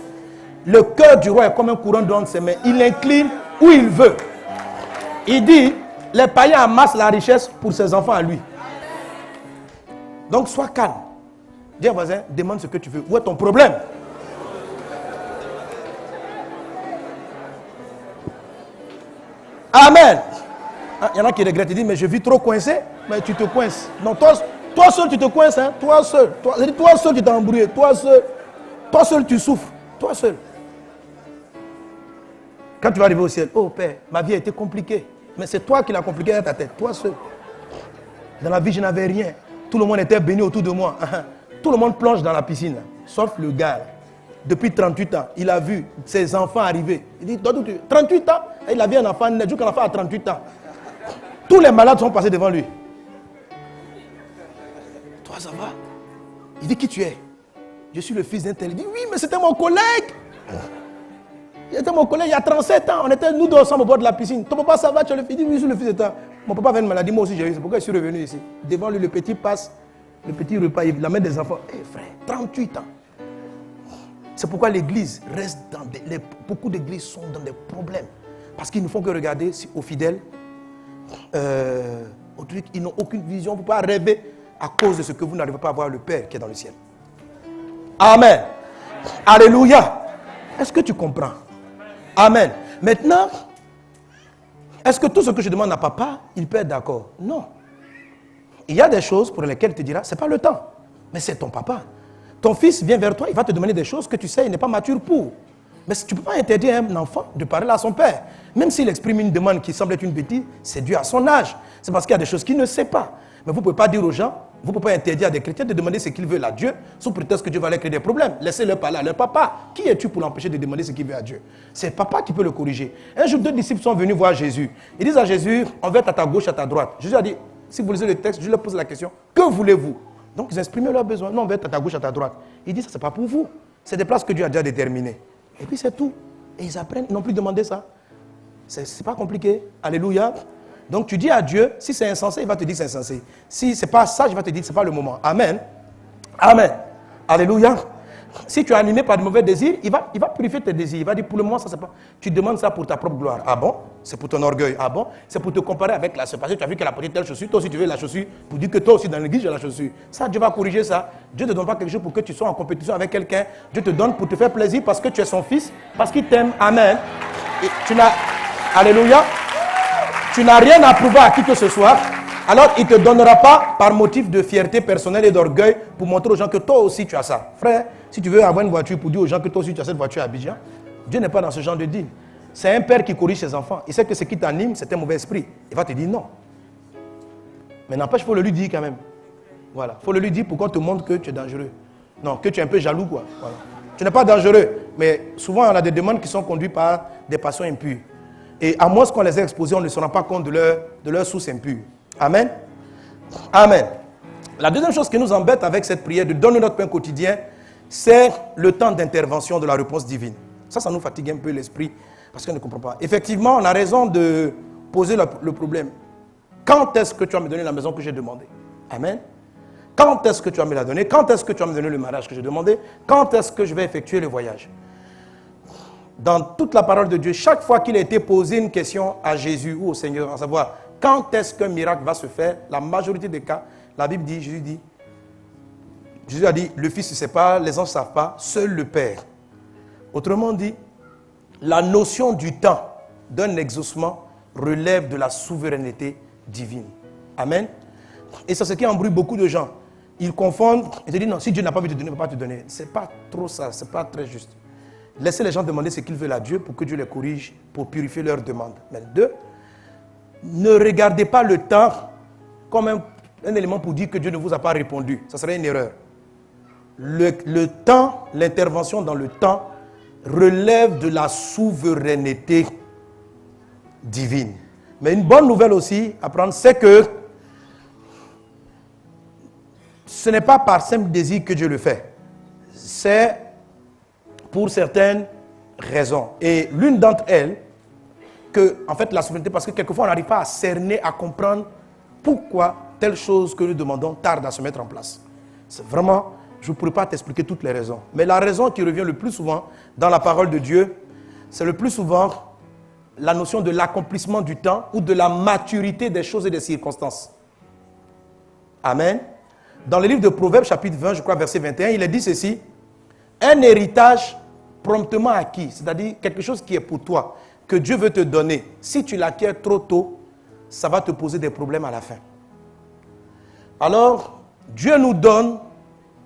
Le cœur du roi est comme un courant d'eau entre ses mains. Il incline où il veut. Il dit, les païens amassent la richesse pour ses enfants à lui. Donc, sois calme. Dis à un voisin, demande ce que tu veux. Où est ton problème? Amen. Il y en a qui regrettent. Ils disent, mais je vis trop coincé. Mais tu te coinces. Non, toi seul, tu te coinces. Hein? Toi seul, tu t'es embrouillé. Toi seul, tu souffres. Toi seul. Quand tu vas arriver au ciel, oh Père, ma vie a été compliquée. Mais c'est toi qui l'as compliquée dans ta tête. Toi seul. Dans la vie, je n'avais rien. Tout le monde était béni autour de moi. Tout le monde plonge dans la piscine. Sauf le gars. Depuis 38 ans, il a vu ses enfants arriver. Il dit, 38 ans, il a vu un enfant, un jour qu'un enfant a 38 ans. Tous les malades sont passés devant lui. Toi, ça va? Il dit, qui tu es? Je suis le fils d'un tel. Il dit, oui, mais c'était mon collègue. C'était mon collègue il y a 37 ans. On était nous deux ensemble au bord de la piscine. Ton papa, ça va? Tu as le fils? Il dit, oui, je suis le fils de ta. Mon papa avait une maladie, moi aussi j'ai eu. C'est pourquoi je suis revenu ici. Devant lui, le petit passe, le petit repas, il amène des enfants. Eh frère, 38 ans. C'est pourquoi l'église reste dans beaucoup d'églises sont dans des problèmes. Parce qu'ils ne font que regarder aux fidèles, aux trucs, ils n'ont aucune vision. Vous ne pouvez pas rêver à cause de ce que vous n'arrivez pas à voir le Père qui est dans le ciel. Amen. Alléluia. Est-ce que tu comprends? Amen. Maintenant, est-ce que tout ce que je demande à papa, il peut être d'accord? Non. Il y a des choses pour lesquelles il te dira, ce n'est pas le temps. Mais c'est ton papa. Ton fils vient vers toi, il va te demander des choses que tu sais, il n'est pas mature pour. Mais tu ne peux pas interdire à un enfant de parler à son père. Même s'il exprime une demande qui semble être une bêtise, c'est dû à son âge. C'est parce qu'il y a des choses qu'il ne sait pas. Mais vous ne pouvez pas dire aux gens, vous ne pouvez pas interdire à des chrétiens de demander ce qu'ils veulent à Dieu, sous prétexte que Dieu va leur créer des problèmes. Laissez-le parler à leur papa. Qui es-tu pour l'empêcher de demander ce qu'il veut à Dieu? C'est papa qui peut le corriger. Un jour, 2 disciples sont venus voir Jésus. Ils disent à Jésus, on va être à ta gauche, à ta droite. Jésus a dit, si vous lisez le texte, je leur pose la question, que voulez-vous? Donc, ils exprimaient leurs besoins. Non, on va être à ta gauche, à ta droite. Il dit, ça, ce n'est pas pour vous. C'est des places que Dieu a déjà déterminées. Et puis, c'est tout. Et ils apprennent, ils n'ont plus demandé ça. C'est pas compliqué. Alléluia. Donc, tu dis à Dieu, si c'est insensé, il va te dire que c'est insensé. Si ce n'est pas sage, il va te dire que ce n'est pas le moment. Amen. Amen. Alléluia. Si tu es animé par de mauvais désirs, il va purifier tes désirs. Il va dire, pour le moment, ça c'est pas. Tu demandes ça pour ta propre gloire. Ah bon? C'est pour ton orgueil. Ah bon? C'est pour te comparer avec la chaussure. Parce que tu as vu qu'elle a porté telle chaussure. Toi aussi, tu veux la chaussure pour dire que toi aussi, dans l'église, j'ai la chaussure. Ça, Dieu va corriger ça. Dieu ne te donne pas quelque chose pour que tu sois en compétition avec quelqu'un. Dieu te donne pour te faire plaisir parce que tu es son fils, parce qu'il t'aime. Amen. Et tu n'as. Alléluia. Tu n'as rien à prouver à qui que ce soit. Alors, il ne te donnera pas par motif de fierté personnelle et d'orgueil pour montrer aux gens que toi aussi tu as ça. Frère, si tu veux avoir une voiture pour dire aux gens que toi aussi tu as cette voiture à Abidjan, Dieu n'est pas dans ce genre de deal. C'est un père qui corrige ses enfants. Il sait que ce qui t'anime, c'est un mauvais esprit. Il va te dire non. Mais n'empêche, il faut le lui dire quand même. Voilà. Il faut le lui dire pour qu'on te montre que tu es dangereux. Non, que tu es un peu jaloux, quoi. Voilà. Tu n'es pas dangereux. Mais souvent, on a des demandes qui sont conduites par des passions impures. Et à moins qu'on les ait exposées, on ne se rend pas compte de leur source impure. Amen. Amen. La deuxième chose qui nous embête avec cette prière de donner notre pain quotidien, c'est le temps d'intervention de la réponse divine. Ça nous fatigue un peu l'esprit parce qu'on ne comprend pas. Effectivement, on a raison de poser le problème. Quand est-ce que tu vas me donner la maison que j'ai demandée? Amen. Quand est-ce que tu vas me la donner? Quand est-ce que tu vas me donner le mariage que j'ai demandé? Quand est-ce que je vais effectuer le voyage? Dans toute la parole de Dieu, chaque fois qu'il a été posé une question à Jésus ou au Seigneur, à savoir quand est-ce qu'un miracle va se faire, la majorité des cas, la Bible dit, Jésus a dit, le Fils ne sait pas, les anges ne savent pas, seul le Père. Autrement dit, la notion du temps d'un exaucement relève de la souveraineté divine. Amen. Et c'est ce qui embrouille beaucoup de gens. ils confondent et te disent non, si Dieu n'a pas envie de te donner, il ne va pas te donner. Ce n'est pas trop ça, ce n'est pas très juste. Laissez les gens demander ce qu'ils veulent à Dieu pour que Dieu les corrige, pour purifier leurs demandes. Mais deux, ne regardez pas le temps comme un élément pour dire que Dieu ne vous a pas répondu. Ça serait une erreur. Le temps, l'intervention dans le temps, relève de la souveraineté divine. Mais une bonne nouvelle aussi à prendre, c'est que ce n'est pas par simple désir que Dieu le fait. C'est pour certaines raisons. Et l'une d'entre elles, que, en fait, la souveraineté, parce que quelquefois on n'arrive pas à cerner, à comprendre pourquoi telle chose que nous demandons tarde à se mettre en place. C'est vraiment, je ne pourrais pas t'expliquer toutes les raisons. Mais la raison qui revient le plus souvent dans la parole de Dieu, c'est le plus souvent la notion de l'accomplissement du temps ou de la maturité des choses et des circonstances. Amen. Dans le livre de Proverbes, chapitre 20, je crois, verset 21, il est dit ceci: un héritage promptement acquis, c'est-à-dire quelque chose qui est pour toi, que Dieu veut te donner, si tu l'acquiers trop tôt, ça va te poser des problèmes à la fin. Alors, Dieu nous donne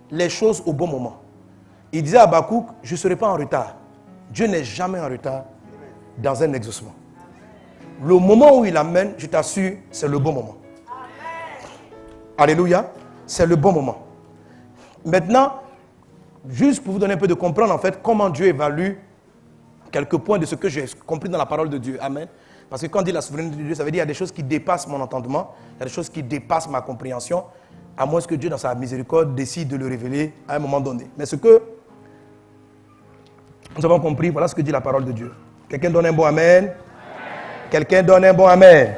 les choses au bon moment. Il disait à Habakkuk, je ne serai pas en retard. Dieu n'est jamais en retard dans un exaucement. Le moment où il amène, je t'assure, c'est le bon moment. Alléluia, c'est le bon moment. Maintenant, juste pour vous donner un peu de comprendre en fait comment Dieu évalue quelques points de ce que j'ai compris dans la parole de Dieu. Amen. Parce que quand on dit la souveraineté de Dieu, ça veut dire qu'il y a des choses qui dépassent mon entendement, il y a des choses qui dépassent ma compréhension, à moins que Dieu, dans sa miséricorde, décide de le révéler à un moment donné. Mais ce que nous avons compris, voilà ce que dit la parole de Dieu. Quelqu'un donne un bon amen? Amen. Quelqu'un donne un bon amen? Amen.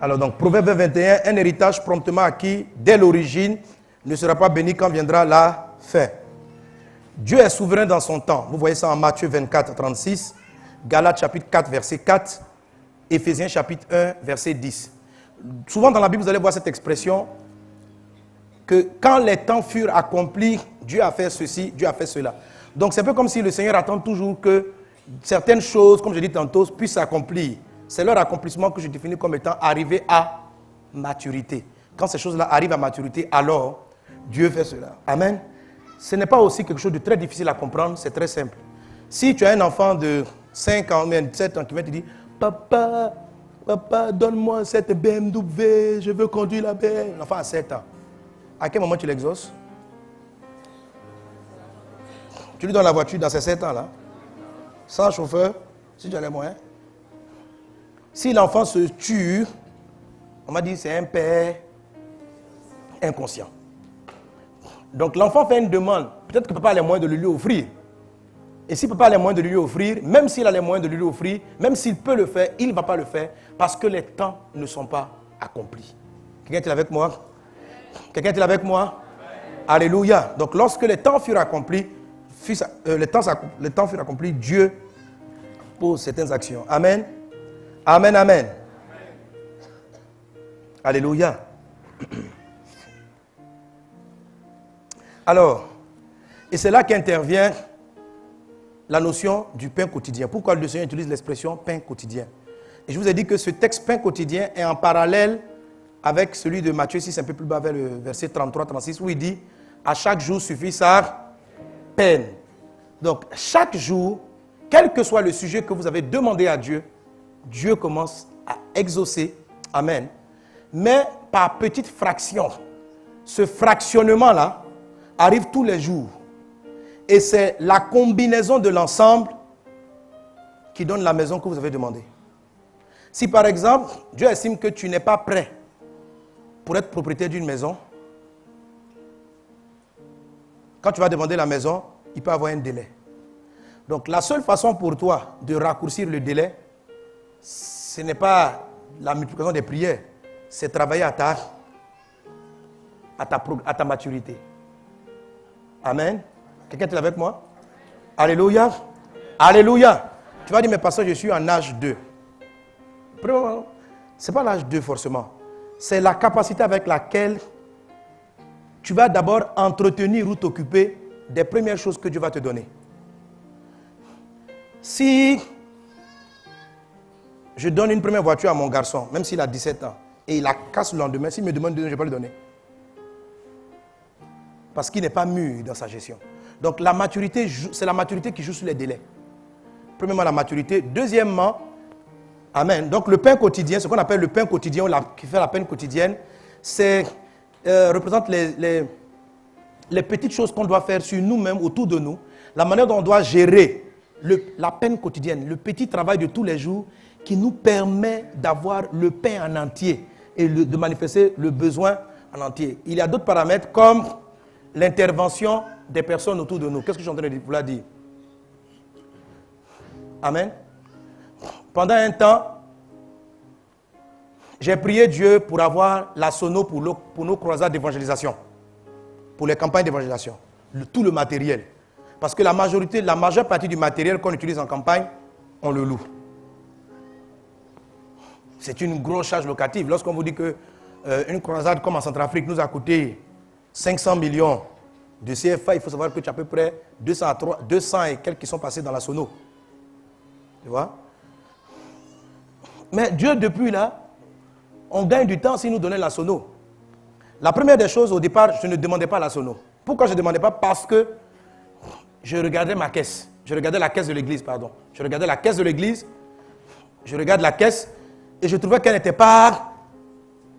Alors donc, Proverbe 21, un héritage promptement acquis dès l'origine ne sera pas béni quand viendra la fin. Dieu est souverain dans son temps. Vous voyez ça en Matthieu 24, 36, Galates chapitre 4, verset 4, Éphésiens chapitre 1, verset 10. Souvent dans la Bible, vous allez voir cette expression que quand les temps furent accomplis, Dieu a fait ceci, Dieu a fait cela. Donc c'est un peu comme si le Seigneur attend toujours que certaines choses, comme je dis tantôt, puissent s'accomplir. C'est leur accomplissement que je définis comme étant arrivé à maturité. Quand ces choses-là arrivent à maturité, alors Dieu fait cela. Amen. Ce n'est pas aussi quelque chose de très difficile à comprendre, c'est très simple. Si tu as un enfant de 5 ans, 7 ans qui vient te dire « Papa, donne-moi cette BMW, je veux conduire la BMW. » L'enfant a 7 ans. À quel moment tu l'exauces? Tu lui donnes la voiture dans ces 7 ans-là, sans chauffeur, si tu as les moyens. Si l'enfant se tue, on m'a dit c'est un père inconscient. Donc l'enfant fait une demande. Peut-être que papa a les moyens de le lui offrir. Et si papa a les moyens de le lui offrir, même s'il a les moyens de le lui offrir, même s'il peut le faire, il ne va pas le faire parce que les temps ne sont pas accomplis. Quelqu'un est-il avec moi? Quelqu'un est-il avec moi? Alléluia. Donc lorsque les temps furent accomplis, Dieu pose certaines actions. Amen. Amen, amen. Alléluia. Alors, et c'est là qu'intervient la notion du pain quotidien. Pourquoi le Seigneur utilise l'expression pain quotidien? Et je vous ai dit que ce texte pain quotidien est en parallèle avec celui de Matthieu 6, un peu plus bas vers le verset 33-36, où il dit « À chaque jour suffit sa peine ». Donc, chaque jour, quel que soit le sujet que vous avez demandé à Dieu, Dieu commence à exaucer. Amen. Mais par petites fractions. Ce fractionnement-là arrive tous les jours. Et c'est la combinaison de l'ensemble qui donne la maison que vous avez demandée. Si par exemple, Dieu estime que tu n'es pas prêt pour être propriétaire d'une maison, quand tu vas demander la maison, il peut y avoir un délai. Donc la seule façon pour toi de raccourcir le délai, ce n'est pas la multiplication des prières, c'est travailler à ta maturité. Amen. Quelqu'un est avec moi? Alléluia. Alléluia. Tu vas dire, mais pasteur, je suis en âge 2. Ce n'est pas l'âge 2 forcément. C'est la capacité avec laquelle tu vas d'abord entretenir ou t'occuper des premières choses que Dieu va te donner. Si je donne une première voiture à mon garçon, même s'il a 17 ans, et il la casse le lendemain, s'il me demande 2 millions, je ne vais pas lui donner. Parce qu'il n'est pas mûr dans sa gestion. Donc la maturité, c'est la maturité qui joue sur les délais. Premièrement, la maturité. Deuxièmement, amen. Donc le pain quotidien, ce qu'on appelle le pain quotidien, qui fait la peine quotidienne, c'est représente les petites choses qu'on doit faire sur nous-mêmes, autour de nous, la manière dont on doit gérer la peine quotidienne, le petit travail de tous les jours qui nous permet d'avoir le pain en entier et de manifester le besoin en entier. Il y a d'autres paramètres comme l'intervention des personnes autour de nous. Qu'est-ce que je suis en train de vous dire? Amen. Pendant un temps, j'ai prié Dieu pour avoir la sono pour nos croisades d'évangélisation, pour les campagnes d'évangélisation, tout le matériel. Parce que la majeure partie du matériel qu'on utilise en campagne, on le loue. C'est une grosse charge locative. Lorsqu'on vous dit qu'une croisade comme en Centrafrique nous a coûté 500 millions de CFA, il faut savoir que tu as à peu près 200 et quelques qui sont passés dans la sono. Tu vois? Mais Dieu, depuis là, on gagne du temps s'il nous donnait la sono. La première des choses, au départ, je ne demandais pas la sono. Pourquoi je ne demandais pas? Parce que je regardais ma caisse. Je regardais la caisse de l'église, pardon. Je regardais la caisse de l'église. Je regarde la caisse et je trouvais qu'elle n'était pas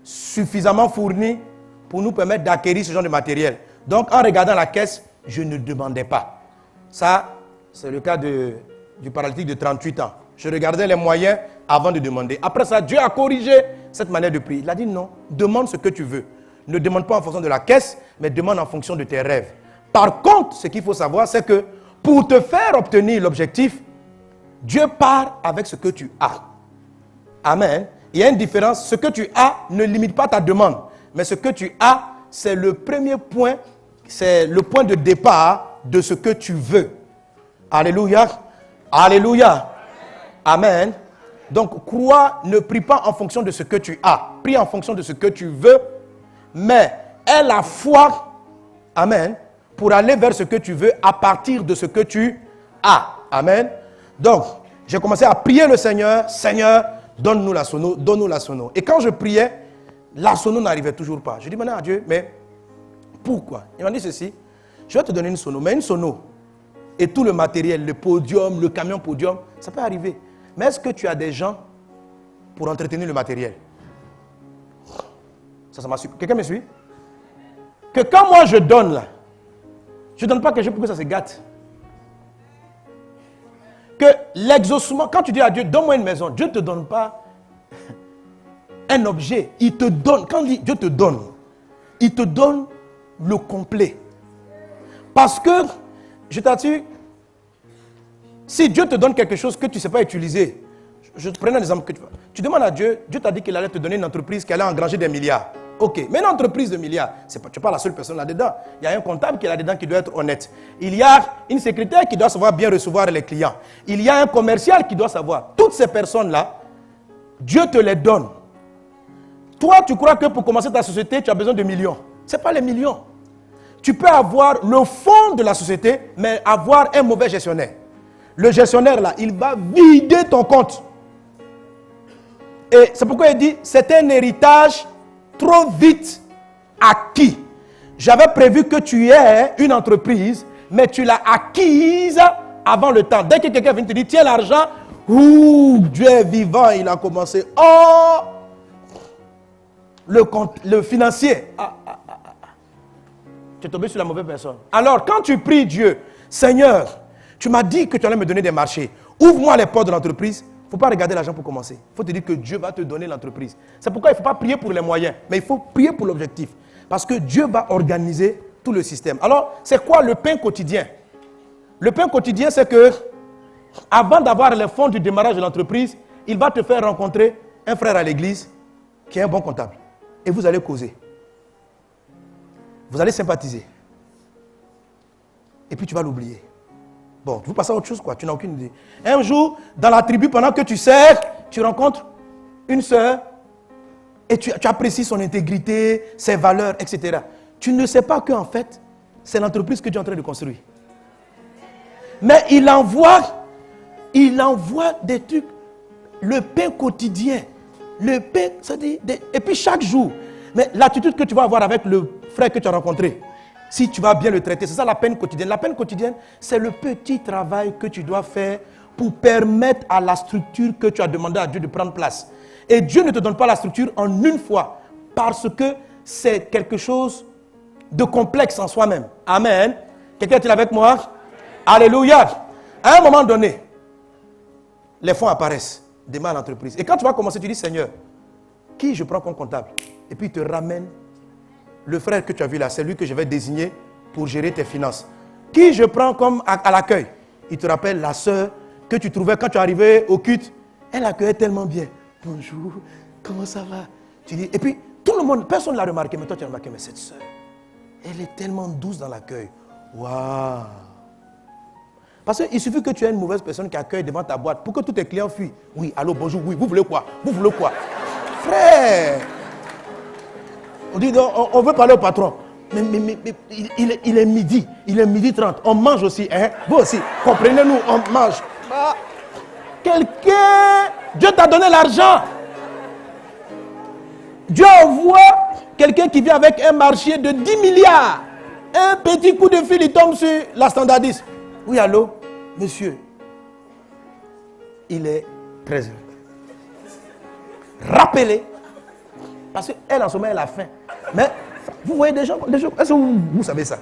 suffisamment fournie pour nous permettre d'acquérir ce genre de matériel. Donc, en regardant la caisse, je ne demandais pas. Ça, c'est le cas du paralytique de 38 ans. Je regardais les moyens avant de demander. Après ça, Dieu a corrigé cette manière de prier. Il a dit non, demande ce que tu veux. Ne demande pas en fonction de la caisse, mais demande en fonction de tes rêves. Par contre, ce qu'il faut savoir, c'est que pour te faire obtenir l'objectif, Dieu part avec ce que tu as. Amen. Il y a une différence. Ce que tu as ne limite pas ta demande. Mais ce que tu as, c'est le premier point, c'est le point de départ de ce que tu veux. Alléluia. Alléluia. Amen. Donc, ne prie pas en fonction de ce que tu as. Prie en fonction de ce que tu veux. Mais aie la foi, amen, pour aller vers ce que tu veux à partir de ce que tu as. Amen. Donc, j'ai commencé à prier le Seigneur. Seigneur, donne-nous la sono, donne-nous la sono. Et quand je priais, la sono n'arrivait toujours pas. Je dis maintenant à Dieu, mais pourquoi? Il m'a dit ceci, je vais te donner une sono, mais une sono et tout le matériel, le podium, le camion podium, ça peut arriver. Mais est-ce que tu as des gens pour entretenir le matériel? Ça m'a suffi. Quelqu'un me suit? Que quand moi je donne là, je ne donne pas quelque chose pour que ça se gâte. Que l'exaucement, quand tu dis à Dieu, donne-moi une maison, Dieu ne te donne pas un objet. Il te donne, quand Dieu te donne, il te donne le complet. Parce que, je t'assure, si Dieu te donne quelque chose que tu ne sais pas utiliser, je te prends un exemple que tu demandes à Dieu, Dieu t'a dit qu'il allait te donner une entreprise qui allait engranger des milliards. Ok, mais une entreprise de milliards, tu n'es pas la seule personne là-dedans. Il y a un comptable qui est là-dedans qui doit être honnête. Il y a une secrétaire qui doit savoir bien recevoir les clients. Il y a un commercial qui doit savoir. Toutes ces personnes-là, Dieu te les donne. Toi, tu crois que pour commencer ta société, tu as besoin de millions. Ce n'est pas les millions. Tu peux avoir le fond de la société, mais avoir un mauvais gestionnaire. Le gestionnaire, là, il va vider ton compte. Et c'est pourquoi il dit, c'est un héritage trop vite acquis. J'avais prévu que tu aies une entreprise, mais tu l'as acquise avant le temps. Dès que quelqu'un vient te dire, tiens l'argent, Dieu est vivant, il a commencé. Oh, le financier. Tu es tombé sur la mauvaise personne. Alors, quand tu pries Dieu, Seigneur, tu m'as dit que tu allais me donner des marchés. Ouvre-moi les portes de l'entreprise. Il ne faut pas regarder l'argent pour commencer. Il faut te dire que Dieu va te donner l'entreprise. C'est pourquoi il ne faut pas prier pour les moyens, mais il faut prier pour l'objectif. Parce que Dieu va organiser tout le système. Alors, c'est quoi le pain quotidien? Le pain quotidien, c'est que, avant d'avoir les fonds du démarrage de l'entreprise, il va te faire rencontrer un frère à l'église qui est un bon comptable. Et vous allez causer. Vous allez sympathiser. Et puis tu vas l'oublier. Bon, vous passez à autre chose, quoi. Tu n'as aucune idée. Un jour, dans la tribu, pendant que tu sers, tu rencontres une sœur et tu apprécies son intégrité, ses valeurs, etc. Tu ne sais pas qu'en fait, c'est l'entreprise que tu es en train de construire. Mais il envoie des trucs, le pain quotidien. Le pain, ça dit, et puis chaque jour, mais l'attitude que tu vas avoir avec le frère que tu as rencontré, si tu vas bien le traiter, c'est ça la peine quotidienne. La peine quotidienne, c'est le petit travail que tu dois faire pour permettre à la structure que tu as demandé à Dieu de prendre place. Et Dieu ne te donne pas la structure en une fois, parce que c'est quelque chose de complexe en soi-même. Amen. Quelqu'un est-il avec moi? Alléluia. À un moment donné, les fonds apparaissent, démarre l'entreprise. Et quand tu vas commencer, tu dis, Seigneur, qui je prends comme comptable? Et puis il te ramène le frère que tu as vu là, c'est lui que je vais désigner pour gérer tes finances. Qui je prends comme à l'accueil? Il te rappelle la sœur que tu trouvais quand tu arrivais au culte. Elle accueillait tellement bien. Bonjour, comment ça va? Tu dis, et puis tout le monde, personne ne l'a remarqué, mais toi tu as remarqué, mais cette sœur, elle est tellement douce dans l'accueil. Waouh! Parce qu'il suffit que tu aies une mauvaise personne qui accueille devant ta boîte pour que tous tes clients fuient. Oui, allô, bonjour, oui, vous voulez quoi? Vous voulez quoi? Frère! On dit, on veut parler au patron. Mais il est midi. Il est midi 30. On mange aussi. Hein? Vous aussi. Comprenez-nous, on mange. Ah. Quelqu'un, Dieu t'a donné l'argent. Dieu envoie quelqu'un qui vient avec un marché de 10 milliards. Un petit coup de fil, il tombe sur la standardiste. Oui, allô, monsieur. Il est 13h. Rappelez. Parce qu'elle, en ce moment, elle a faim. Mais vous voyez des gens, est-ce que vous savez ça?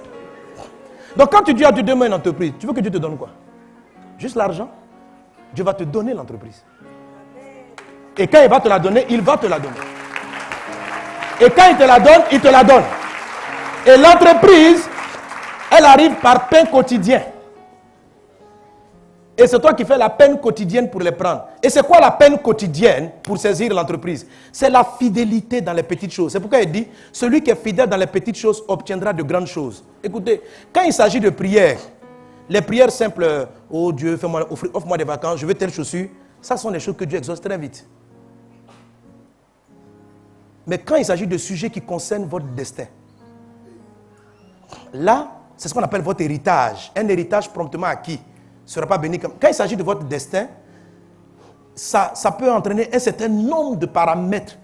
Donc quand tu dis à Dieu demain une entreprise, tu veux que Dieu te donne quoi? Juste l'argent? Dieu va te donner l'entreprise. Et quand il va te la donner, il va te la donner. Et quand il te la donne, il te la donne. Et l'entreprise, elle arrive par pain quotidien. Et c'est toi qui fais la peine quotidienne pour les prendre. Et c'est quoi la peine quotidienne pour saisir l'entreprise? C'est la fidélité dans les petites choses. C'est pourquoi il dit, celui qui est fidèle dans les petites choses obtiendra de grandes choses. Écoutez, quand il s'agit de prières, les prières simples, oh Dieu, offre-moi des vacances, je veux telle chaussure, ça sont des choses que Dieu exauce très vite. Mais quand il s'agit de sujets qui concernent votre destin, là, c'est ce qu'on appelle votre héritage. Un héritage promptement acquis ne sera pas béni. Quand il s'agit de votre destin, ça peut entraîner un certain nombre de paramètres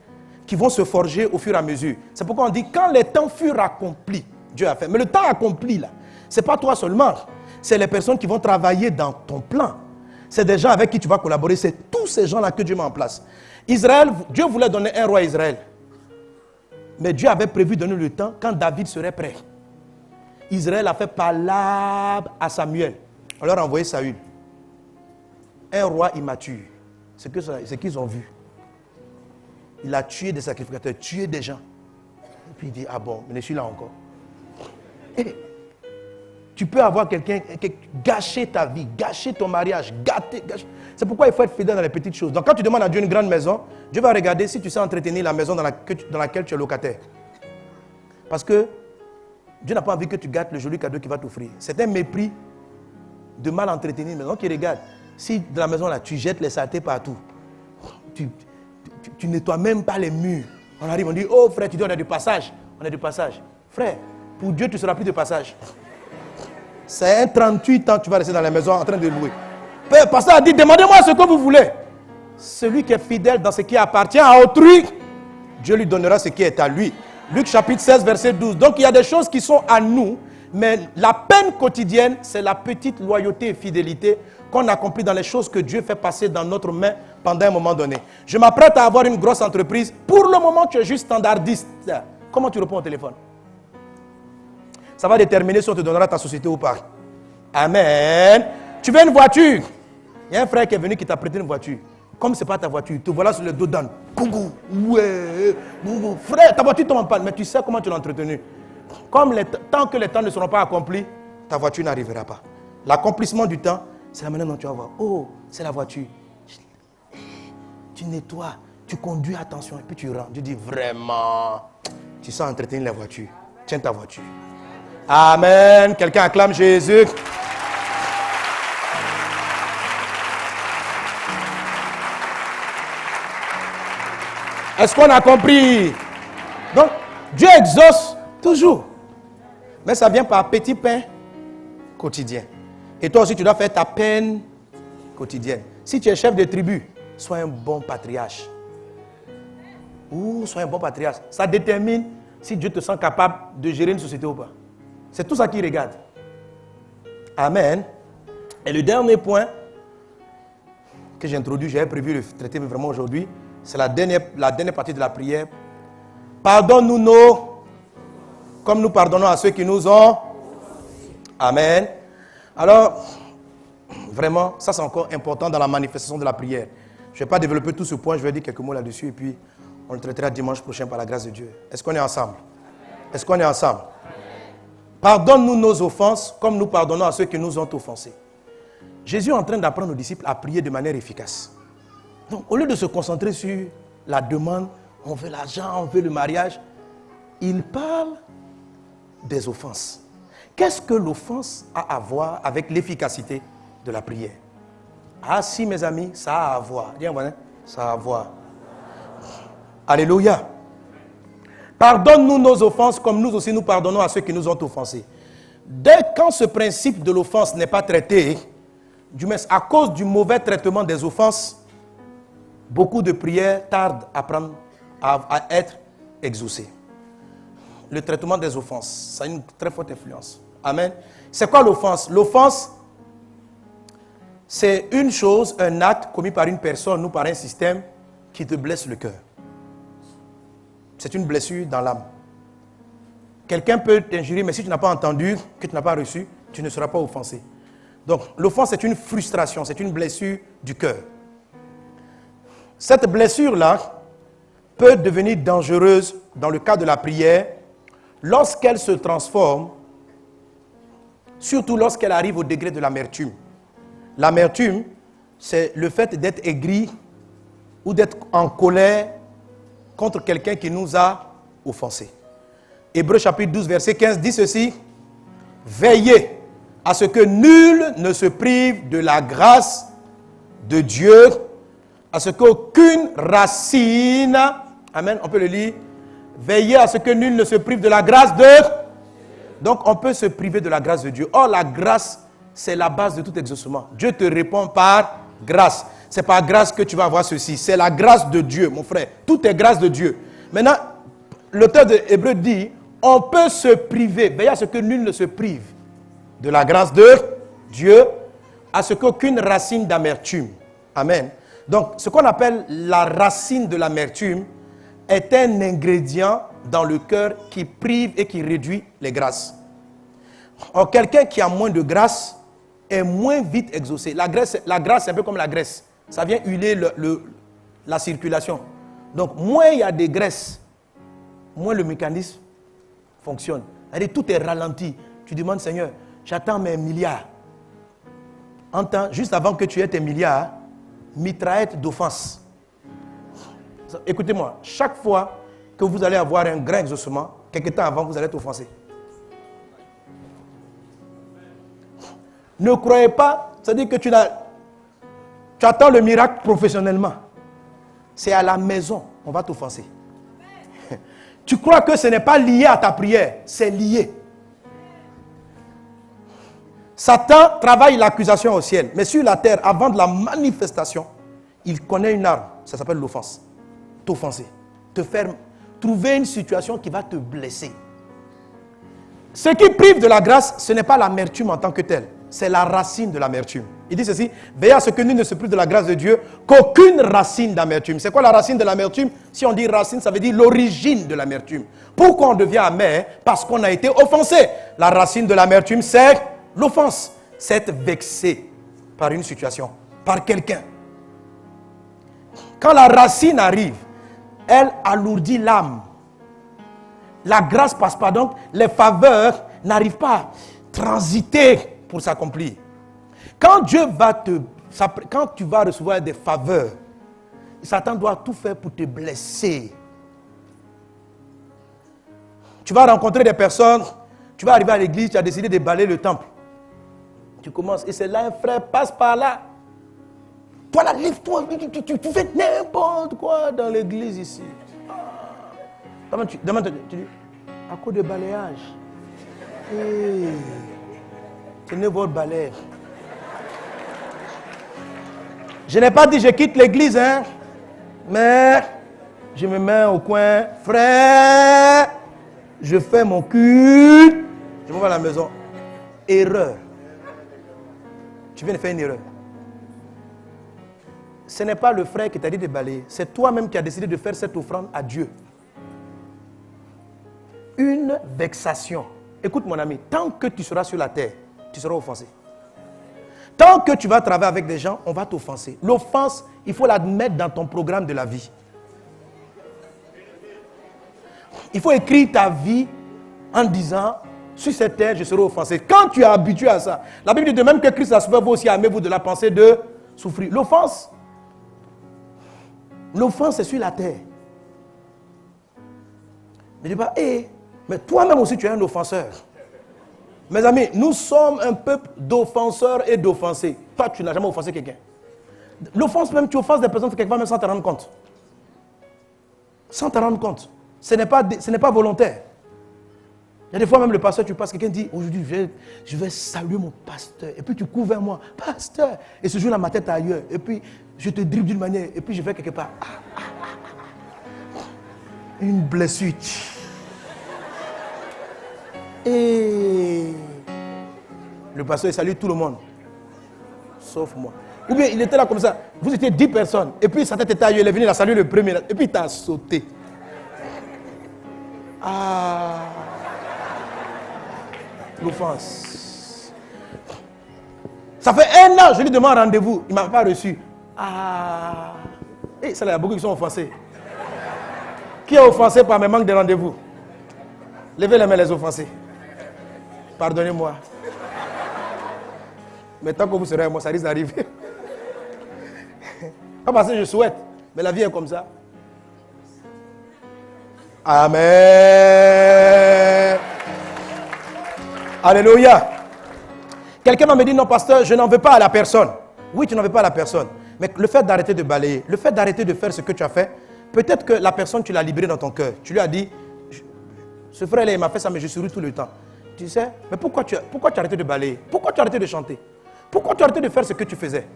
qui vont se forger au fur et à mesure. C'est pourquoi on dit, quand les temps furent accomplis, Dieu a fait. Mais le temps accompli, là, ce n'est pas toi seulement. C'est les personnes qui vont travailler dans ton plan. C'est des gens avec qui tu vas collaborer. C'est tous ces gens-là que Dieu met en place. Israël, Dieu voulait donner un roi à Israël. Mais Dieu avait prévu donner le temps quand David serait prêt. Israël a fait palabre à Samuel. On leur a envoyé Saül. Un roi immature. C'est ce qu'ils ont vu. Il a tué des sacrificateurs, tué des gens. Et puis il dit, ah bon, mais je suis là encore. Et tu peux avoir quelqu'un gâcher ta vie, gâcher ton mariage, gâcher. C'est pourquoi il faut être fidèle dans les petites choses. Donc quand tu demandes à Dieu une grande maison, Dieu va regarder si tu sais entretenir la maison dans laquelle tu es locataire. Parce que Dieu n'a pas envie que tu gâtes le joli cadeau qu'il va t'offrir. C'est un mépris de mal entretenir une maison. Donc il regarde, si dans la maison là, tu jettes les saletés partout, tu nettoies même pas les murs. On arrive, on dit, oh frère, tu dis on a du passage. On a du passage. Frère, pour Dieu, tu ne seras plus de passage. C'est un 38 ans que tu vas rester dans la maison en train de louer. Le pasteur a dit, demandez-moi ce que vous voulez. Celui qui est fidèle dans ce qui appartient à autrui, Dieu lui donnera ce qui est à lui. Luc chapitre 16, verset 12. Donc il y a des choses qui sont à nous, mais la peine quotidienne, c'est la petite loyauté et fidélité qu'on accomplit dans les choses que Dieu fait passer dans notre main pendant un moment donné. Je m'apprête à avoir une grosse entreprise. Pour le moment, tu es juste standardiste. Comment tu réponds au téléphone? Ça va déterminer si on te donnera ta société ou pas. Amen. Tu veux une voiture? Il y a un frère qui est venu qui t'a prêté une voiture. Comme ce n'est pas ta voiture, te voilà sur le dos d'âne. Gougou, ouais, gougou. Frère, ta voiture tombe en panne, mais tu sais comment tu l'as entretenue. Tant que les temps ne seront pas accomplis, ta voiture n'arrivera pas. L'accomplissement du temps, c'est la manière dont tu vas voir. Oh, c'est la voiture. Tu nettoies, tu conduis, attention, et puis tu rentres. Tu dis vraiment, tu sais entretenir la voiture. Tiens ta voiture. Amen. Quelqu'un acclame Jésus. Est-ce qu'on a compris? Donc, Dieu exauce toujours. Mais ça vient par petit pain quotidien. Et toi aussi, tu dois faire ta peine quotidienne. Si tu es chef de tribu, sois un bon patriarche. ou sois un bon patriarche. Ça détermine si Dieu te sent capable de gérer une société ou pas. C'est tout ça qu'il regarde. Amen. Et le dernier point que j'ai introduit, j'avais prévu de traiter vraiment aujourd'hui, c'est la dernière partie de la prière. Pardonne-nous comme nous pardonnons à ceux qui nous ont. Amen. Alors, vraiment, ça c'est encore important dans la manifestation de la prière. Je ne vais pas développer tout ce point, je vais dire quelques mots là-dessus et puis on le traitera dimanche prochain par la grâce de Dieu. Est-ce qu'on est ensemble? Est-ce qu'on est ensemble? Pardonne-nous nos offenses comme nous pardonnons à ceux qui nous ont offensés. Jésus est en train d'apprendre aux disciples à prier de manière efficace. Donc, au lieu de se concentrer sur la demande, on veut l'argent, on veut le mariage, il parle des offenses. Qu'est-ce que l'offense a à voir avec l'efficacité de la prière? Ah si, mes amis, ça a à voir. Viens, voilà, ça a à voir. Alléluia. Pardonne-nous nos offenses comme nous aussi nous pardonnons à ceux qui nous ont offensés. Dès quand ce principe de l'offense n'est pas traité, du moins à cause du mauvais traitement des offenses, beaucoup de prières tardent à être exaucées. Le traitement des offenses, ça a une très forte influence. Amen. C'est quoi l'offense? L'offense, c'est une chose, un acte commis par une personne ou par un système qui te blesse le cœur. C'est une blessure dans l'âme. Quelqu'un peut t'injurier, mais si tu n'as pas entendu, que tu n'as pas reçu, tu ne seras pas offensé. Donc, l'offense, c'est une frustration, c'est une blessure du cœur. Cette blessure-là peut devenir dangereuse dans le cas de la prière lorsqu'elle se transforme, surtout lorsqu'elle arrive au degré de l'amertume. L'amertume, c'est le fait d'être aigri ou d'être en colère contre quelqu'un qui nous a offensés. Hébreux chapitre 12, verset 15 dit ceci: veillez à ce que nul ne se prive de la grâce de Dieu, à ce qu'aucune racine, amen, on peut le lire, veillez à ce que nul ne se prive de la grâce de Dieu. Donc on peut se priver de la grâce de Dieu. Or la grâce, c'est la base de tout exaucement. Dieu te répond par grâce. C'est par grâce que tu vas avoir ceci. C'est la grâce de Dieu, mon frère. Tout est grâce de Dieu. Maintenant, l'auteur de Hébreux dit, on peut se priver. Veillez à ce que nul ne se prive de la grâce de Dieu, à ce qu'aucune racine d'amertume. Amen. Donc, ce qu'on appelle la racine de l'amertume est un ingrédient dans le cœur qui prive et qui réduit les grâces. Or, quelqu'un qui a moins de grâce est moins vite exaucé. La grâce, c'est un peu comme la graisse. Ça vient huiler la circulation. Donc, moins il y a de graisse, moins le mécanisme fonctionne. C'est-à-dire, tout est ralenti. Tu demandes, Seigneur, j'attends mes milliards. Juste avant que tu aies tes milliards, mitraillette d'offense. Écoutez-moi, chaque fois que vous allez avoir un grand exaucement, quelque temps avant, vous allez être offensé. Ne croyez pas, c'est-à-dire que tu attends le miracle professionnellement. C'est à la maison, on va t'offenser. Tu crois que ce n'est pas lié à ta prière, c'est lié. Satan travaille l'accusation au ciel, mais sur la terre, avant de la manifestation, il connaît une arme, ça s'appelle l'offense. T'offenser, te faire trouver une situation qui va te blesser. Ce qui prive de la grâce, ce n'est pas l'amertume en tant que telle, c'est la racine de l'amertume. Il dit ceci, veillez à ce que nul ne se prive de la grâce de Dieu, qu'aucune racine d'amertume. C'est quoi la racine de l'amertume? Si on dit racine, ça veut dire l'origine de l'amertume. Pourquoi on devient amer? Parce qu'on a été offensé. La racine de l'amertume, c'est l'offense. C'est être vexé par une situation, par quelqu'un. Quand la racine arrive, elle alourdit l'âme. La grâce passe pas, donc les faveurs n'arrivent pas à transiter pour s'accomplir. Quand tu vas recevoir des faveurs, Satan doit tout faire pour te blesser. Tu vas rencontrer des personnes, tu vas arriver à l'église, tu as décidé de balayer le temple. Tu commences, et c'est là un frère passe par là. Toi là, lève-toi, tu fais n'importe quoi dans l'église ici. Tu dis, à cause de balayage. Tenez votre balai. Je n'ai pas dit je quitte l'église, hein, mais je me mets au coin, frère, je fais mon culte, je m'en vais à la maison. Erreur. Tu viens de faire une erreur. Ce n'est pas le frère qui t'a dit de balayer, c'est toi-même qui as décidé de faire cette offrande à Dieu. Une vexation. Écoute mon ami, tant que tu seras sur la terre, tu seras offensé. Tant que tu vas travailler avec des gens, on va t'offenser. L'offense, il faut la mettre dans ton programme de la vie. Il faut écrire ta vie en disant, sur cette terre, je serai offensé. Quand tu es habitué à ça, la Bible dit de même que Christ a souffert, vous aussi aimez-vous de la pensée de souffrir. L'offense est sur la terre. Ne dis pas, mais toi-même aussi tu es un offenseur. Mes amis, nous sommes un peuple d'offenseurs et d'offensés. Toi, tu n'as jamais offensé quelqu'un. L'offense même, tu offenses des personnes quelquefois même sans te rendre compte. Sans te rendre compte. Ce n'est pas volontaire. Il y a des fois même le pasteur, tu passes, quelqu'un dit, aujourd'hui je vais saluer mon pasteur. Et puis tu cours vers moi, pasteur. Et ce jour-là, ma tête est ailleurs. Et puis je te dribble d'une manière. Et puis je vais quelque part. Une blessure. Et le pasteur il salue tout le monde, sauf moi. Ou bien il était là comme ça, vous étiez 10 personnes, et puis sa tête était ailleurs, il est venu la saluer le premier, et puis il t'a sauté. L'offense. Ça fait 1 an, je lui demande rendez-vous, il ne m'a pas reçu. Et ça, il y a beaucoup qui sont offensés. Qui est offensé par mes manques de rendez-vous? Levez les mains les offensés. Pardonnez-moi. Mais tant que vous serez avec moi, ça risque d'arriver. Pas parce que je souhaite, mais la vie est comme ça. Amen. Alléluia. Quelqu'un m'a dit, non pasteur, je n'en veux pas à la personne. Oui, tu n'en veux pas à la personne. Mais le fait d'arrêter de balayer, le fait d'arrêter de faire ce que tu as fait, peut-être que la personne, tu l'as libérée dans ton cœur. Tu lui as dit, ce frère-là, il m'a fait ça, mais je souris tout le temps. Tu sais, mais pourquoi tu as arrêté de balayer? Pourquoi tu as arrêté de chanter? Pourquoi tu as arrêté de faire ce que tu faisais?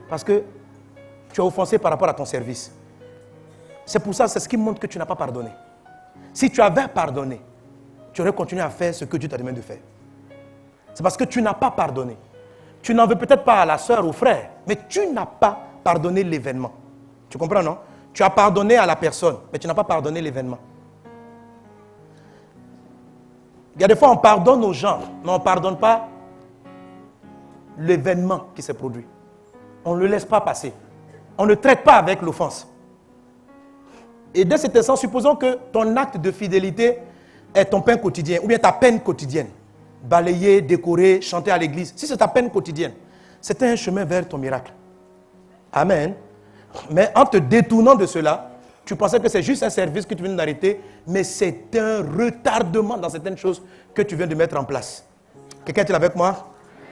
Parce que tu as offensé par rapport à ton service. C'est pour ça, c'est ce qui montre que tu n'as pas pardonné. Si tu avais pardonné, tu aurais continué à faire ce que Dieu t'a demandé de faire. C'est parce que tu n'as pas pardonné. Tu n'en veux peut-être pas à la sœur ou au frère, mais tu n'as pas pardonné l'événement. Tu comprends, non? Tu as pardonné à la personne, mais tu n'as pas pardonné l'événement. Il y a des fois, on pardonne aux gens, mais on ne pardonne pas l'événement qui s'est produit. On ne le laisse pas passer. On ne traite pas avec l'offense. Et dès cet instant, supposons que ton acte de fidélité est ton pain quotidien, ou bien ta peine quotidienne. Balayer, décorer, chanter à l'église. Si c'est ta peine quotidienne, c'est un chemin vers ton miracle. Amen. Mais en te détournant de cela, tu pensais que c'est juste un service que tu viens d'arrêter, mais c'est un retardement dans certaines choses que tu viens de mettre en place. Quelqu'un est-il avec moi?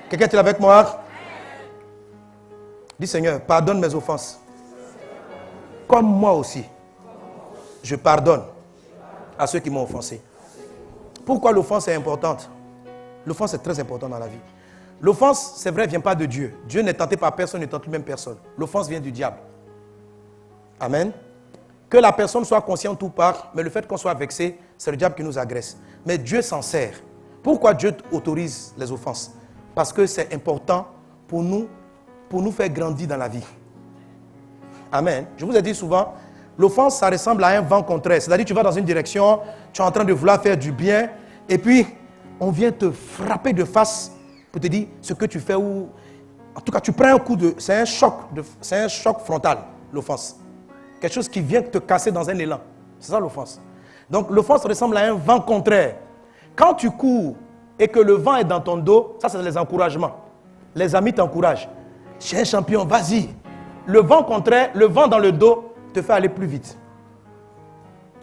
Quelqu'un est-il avec moi? Dis Seigneur, pardonne mes offenses. Comme moi aussi, je pardonne à ceux qui m'ont offensé. Pourquoi l'offense est importante? L'offense est très importante dans la vie. L'offense, c'est vrai, ne vient pas de Dieu. Dieu n'est tenté par personne, ne tente lui-même personne. L'offense vient du diable. Amen. Que la personne soit consciente ou pas, mais le fait qu'on soit vexé, c'est le diable qui nous agresse. Mais Dieu s'en sert. Pourquoi Dieu autorise les offenses? Parce que c'est important pour nous faire grandir dans la vie. Amen. Je vous ai dit souvent, l'offense, ça ressemble à un vent contraire. C'est-à-dire que tu vas dans une direction, tu es en train de vouloir faire du bien, et puis on vient te frapper de face pour te dire ce que tu fais, ou en tout cas tu prends un coup de... C'est un choc frontal, l'offense. Quelque chose qui vient te casser dans un élan. C'est ça l'offense. Donc l'offense ressemble à un vent contraire. Quand tu cours et que le vent est dans ton dos, ça c'est les encouragements. Les amis t'encouragent. Tu es un champion, vas-y. Le vent contraire, le vent dans le dos te fait aller plus vite.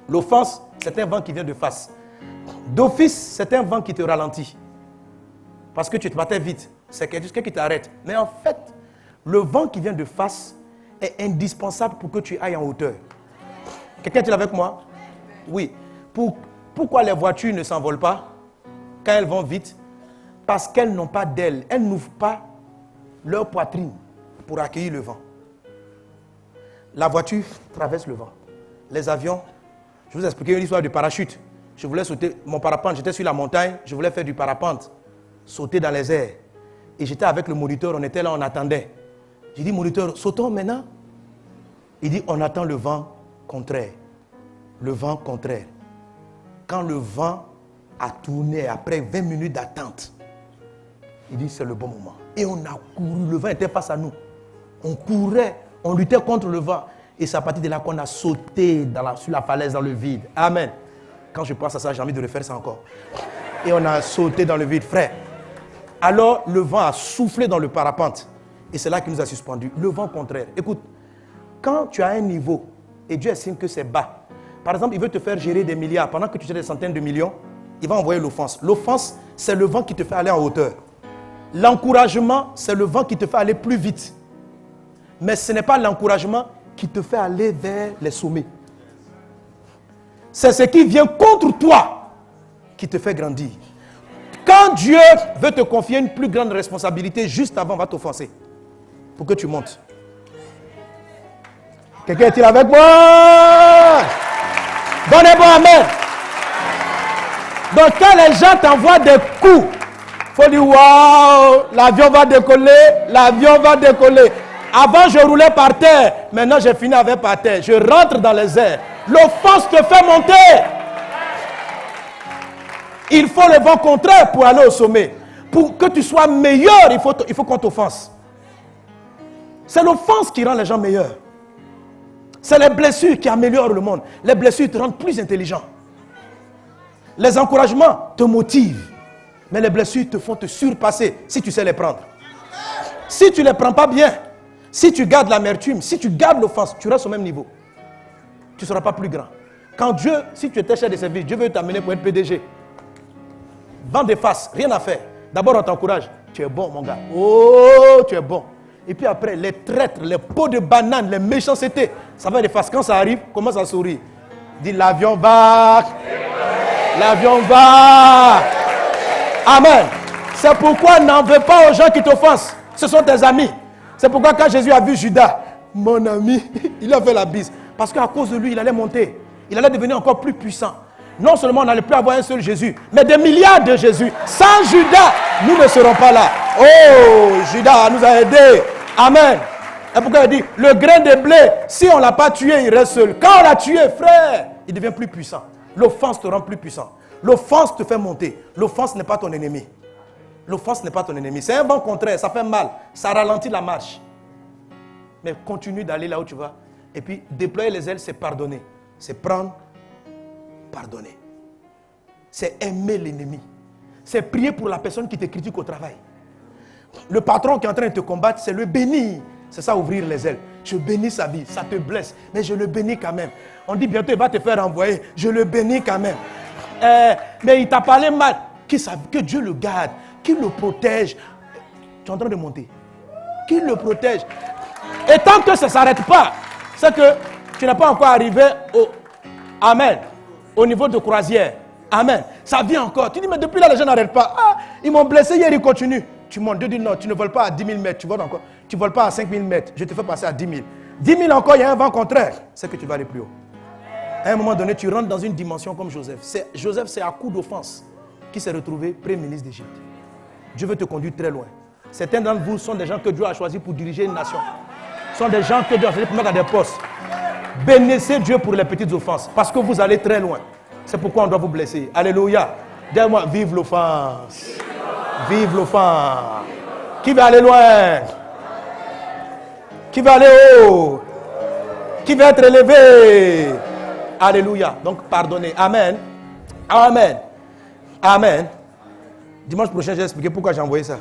L'offense, c'est un vent qui vient de face. D'office, c'est un vent qui te ralentit. Parce que tu te battais vite. C'est quelqu'un qui t'arrête. Mais en fait, le vent qui vient de face est indispensable pour que tu ailles en hauteur. Quelqu'un est-il avec moi? Oui. Pourquoi les voitures ne s'envolent pas quand elles vont vite? Parce qu'elles n'ont pas d'ailes. Elles n'ouvrent pas leur poitrine pour accueillir le vent. La voiture traverse le vent. Les avions, je vous ai expliqué une histoire du parachute. Je voulais sauter, mon parapente, j'étais sur la montagne, je voulais faire du parapente, sauter dans les airs. Et j'étais avec le moniteur, on était là, on attendait. J'ai dit, moniteur, sautons maintenant. Il dit, on attend le vent contraire. Le vent contraire. Quand le vent a tourné après 20 minutes d'attente, il dit, c'est le bon moment. Et on a couru, le vent était face à nous. On courait, on luttait contre le vent. Et c'est à partir de là qu'on a sauté sur la falaise dans le vide. Amen. Quand je pense à ça, j'ai envie de refaire ça encore. Et on a sauté dans le vide, frère. Alors, le vent a soufflé dans le parapente. Et c'est là qu'il nous a suspendus. Le vent contraire. Écoute, quand tu as un niveau, et Dieu estime que c'est bas, par exemple, il veut te faire gérer des milliards. Pendant que tu gères des centaines de millions, il va envoyer l'offense. L'offense, c'est le vent qui te fait aller en hauteur. L'encouragement, c'est le vent qui te fait aller plus vite. Mais ce n'est pas l'encouragement qui te fait aller vers les sommets. C'est ce qui vient contre toi qui te fait grandir. Quand Dieu veut te confier une plus grande responsabilité, juste avant, va t'offenser. Pour que tu montes. Quelqu'un est-il avec moi? Donnez-moi amen. Donc quand les gens t'envoient des coups, il faut dire, waouh, l'avion va décoller, l'avion va décoller. Avant, je roulais par terre. Maintenant, j'ai fini avec par terre. Je rentre dans les airs. L'offense te fait monter. Il faut le vent contraire pour aller au sommet. Pour que tu sois meilleur, il faut qu'on t'offense. C'est l'offense qui rend les gens meilleurs. C'est les blessures qui améliorent le monde. Les blessures te rendent plus intelligent. Les encouragements te motivent. Mais les blessures te font te surpasser si tu sais les prendre. Si tu ne les prends pas bien, si tu gardes l'amertume, si tu gardes l'offense, tu restes au même niveau. Tu ne seras pas plus grand. Quand Dieu, si tu étais chef de service, Dieu veut t'amener pour être PDG. Vends des faces, rien à faire. D'abord, on t'encourage. Tu es bon, mon gars. Oh, tu es bon. Et puis après, les traîtres, les pots de banane, les méchancetés, ça va des faces. Quand ça arrive, commence à sourire. Dis, l'avion va. L'avion va. Amen. C'est pourquoi n'en veux pas aux gens qui t'offensent. Ce sont tes amis. C'est pourquoi quand Jésus a vu Judas, mon ami, il a fait la bise. Parce qu'à cause de lui, il allait monter. Il allait devenir encore plus puissant. Non seulement on n'allait plus avoir un seul Jésus, mais des milliards de Jésus. Sans Judas, nous ne serons pas là. Oh, Judas nous a aidés. Amen. Et pourquoi il dit, le grain de blé, si on ne l'a pas tué, il reste seul. Quand on l'a tué, frère, il devient plus puissant. L'offense te rend plus puissant. L'offense te fait monter. L'offense n'est pas ton ennemi. L'offense n'est pas ton ennemi. C'est un vent contraire, ça fait mal. Ça ralentit la marche. Mais continue d'aller là où tu vas. Et puis, déployer les ailes, c'est pardonner. C'est prendre, pardonner. C'est aimer l'ennemi. C'est prier pour la personne qui te critique au travail. Le patron qui est en train de te combattre, c'est le bénir. C'est ça, ouvrir les ailes. Je bénis sa vie, ça te blesse, mais je le bénis quand même. On dit bientôt, il va te faire renvoyer. Je le bénis quand même. Mais il t'a parlé mal. Que Dieu le garde, qu'il le protège. Tu es en train de monter. Qu'il le protège. Et tant que ça ne s'arrête pas, c'est que tu n'es pas encore arrivé au Amen, au niveau de croisière. Amen. Ça vient encore. Tu dis, mais depuis là, les gens n'arrêtent pas. Ah, ils m'ont blessé hier, ils continuent. Tu montes. Dieu dit, non, tu ne voles pas à 10 000 mètres. Tu voles encore. Tu ne voles pas à 5 000 mètres. Je te fais passer à 10 000. 10 000 encore, il y a un vent contraire. C'est que tu vas aller plus haut. À un moment donné, tu rentres dans une dimension comme Joseph. Joseph, c'est à coup d'offense qui s'est retrouvé Premier ministre d'Égypte. Dieu veut te conduire très loin. Certains d'entre vous sont des gens que Dieu a choisis pour diriger une nation. Sont des gens que Dieu a choisis pour mettre dans des postes. Bénissez Dieu pour les petites offenses. Parce que vous allez très loin. C'est pourquoi on doit vous blesser. Alléluia. Dis-moi, vive l'offense. Vive l'offense. Qui va aller loin? Qui va aller haut? Qui va être élevé? Alléluia. Donc, pardonnez. Amen. Amen. Amen. Dimanche prochain, j'ai expliqué pourquoi j'ai envoyé ça.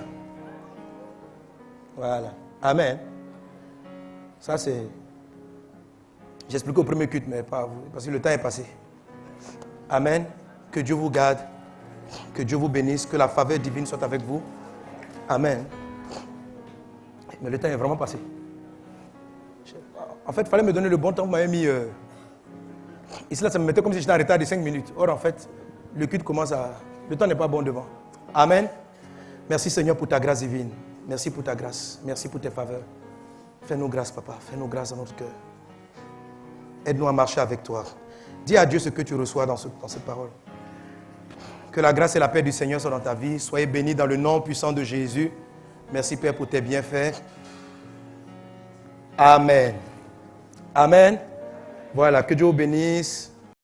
Voilà. Amen. Ça, c'est... J'ai expliqué au premier culte, mais pas vous, parce que le temps est passé. Amen. Que Dieu vous garde. Que Dieu vous bénisse. Que la faveur divine soit avec vous. Amen. Mais le temps est vraiment passé. En fait, il fallait me donner le bon temps. Vous m'avez mis... Ici, là, ça me mettait comme si j'étais en retard de 5 minutes. Or, en fait, le culte commence à... Le temps n'est pas bon devant. Amen. Merci, Seigneur, pour ta grâce divine. Merci pour ta grâce. Merci pour tes faveurs. Fais-nous grâce, Papa. Fais-nous grâce dans notre cœur. Aide-nous à marcher avec toi. Dis à Dieu ce que tu reçois dans cette parole. Que la grâce et la paix du Seigneur soient dans ta vie. Soyez bénis dans le nom puissant de Jésus. Merci Père pour tes bienfaits. Amen. Amen. Voilà, que Dieu vous bénisse.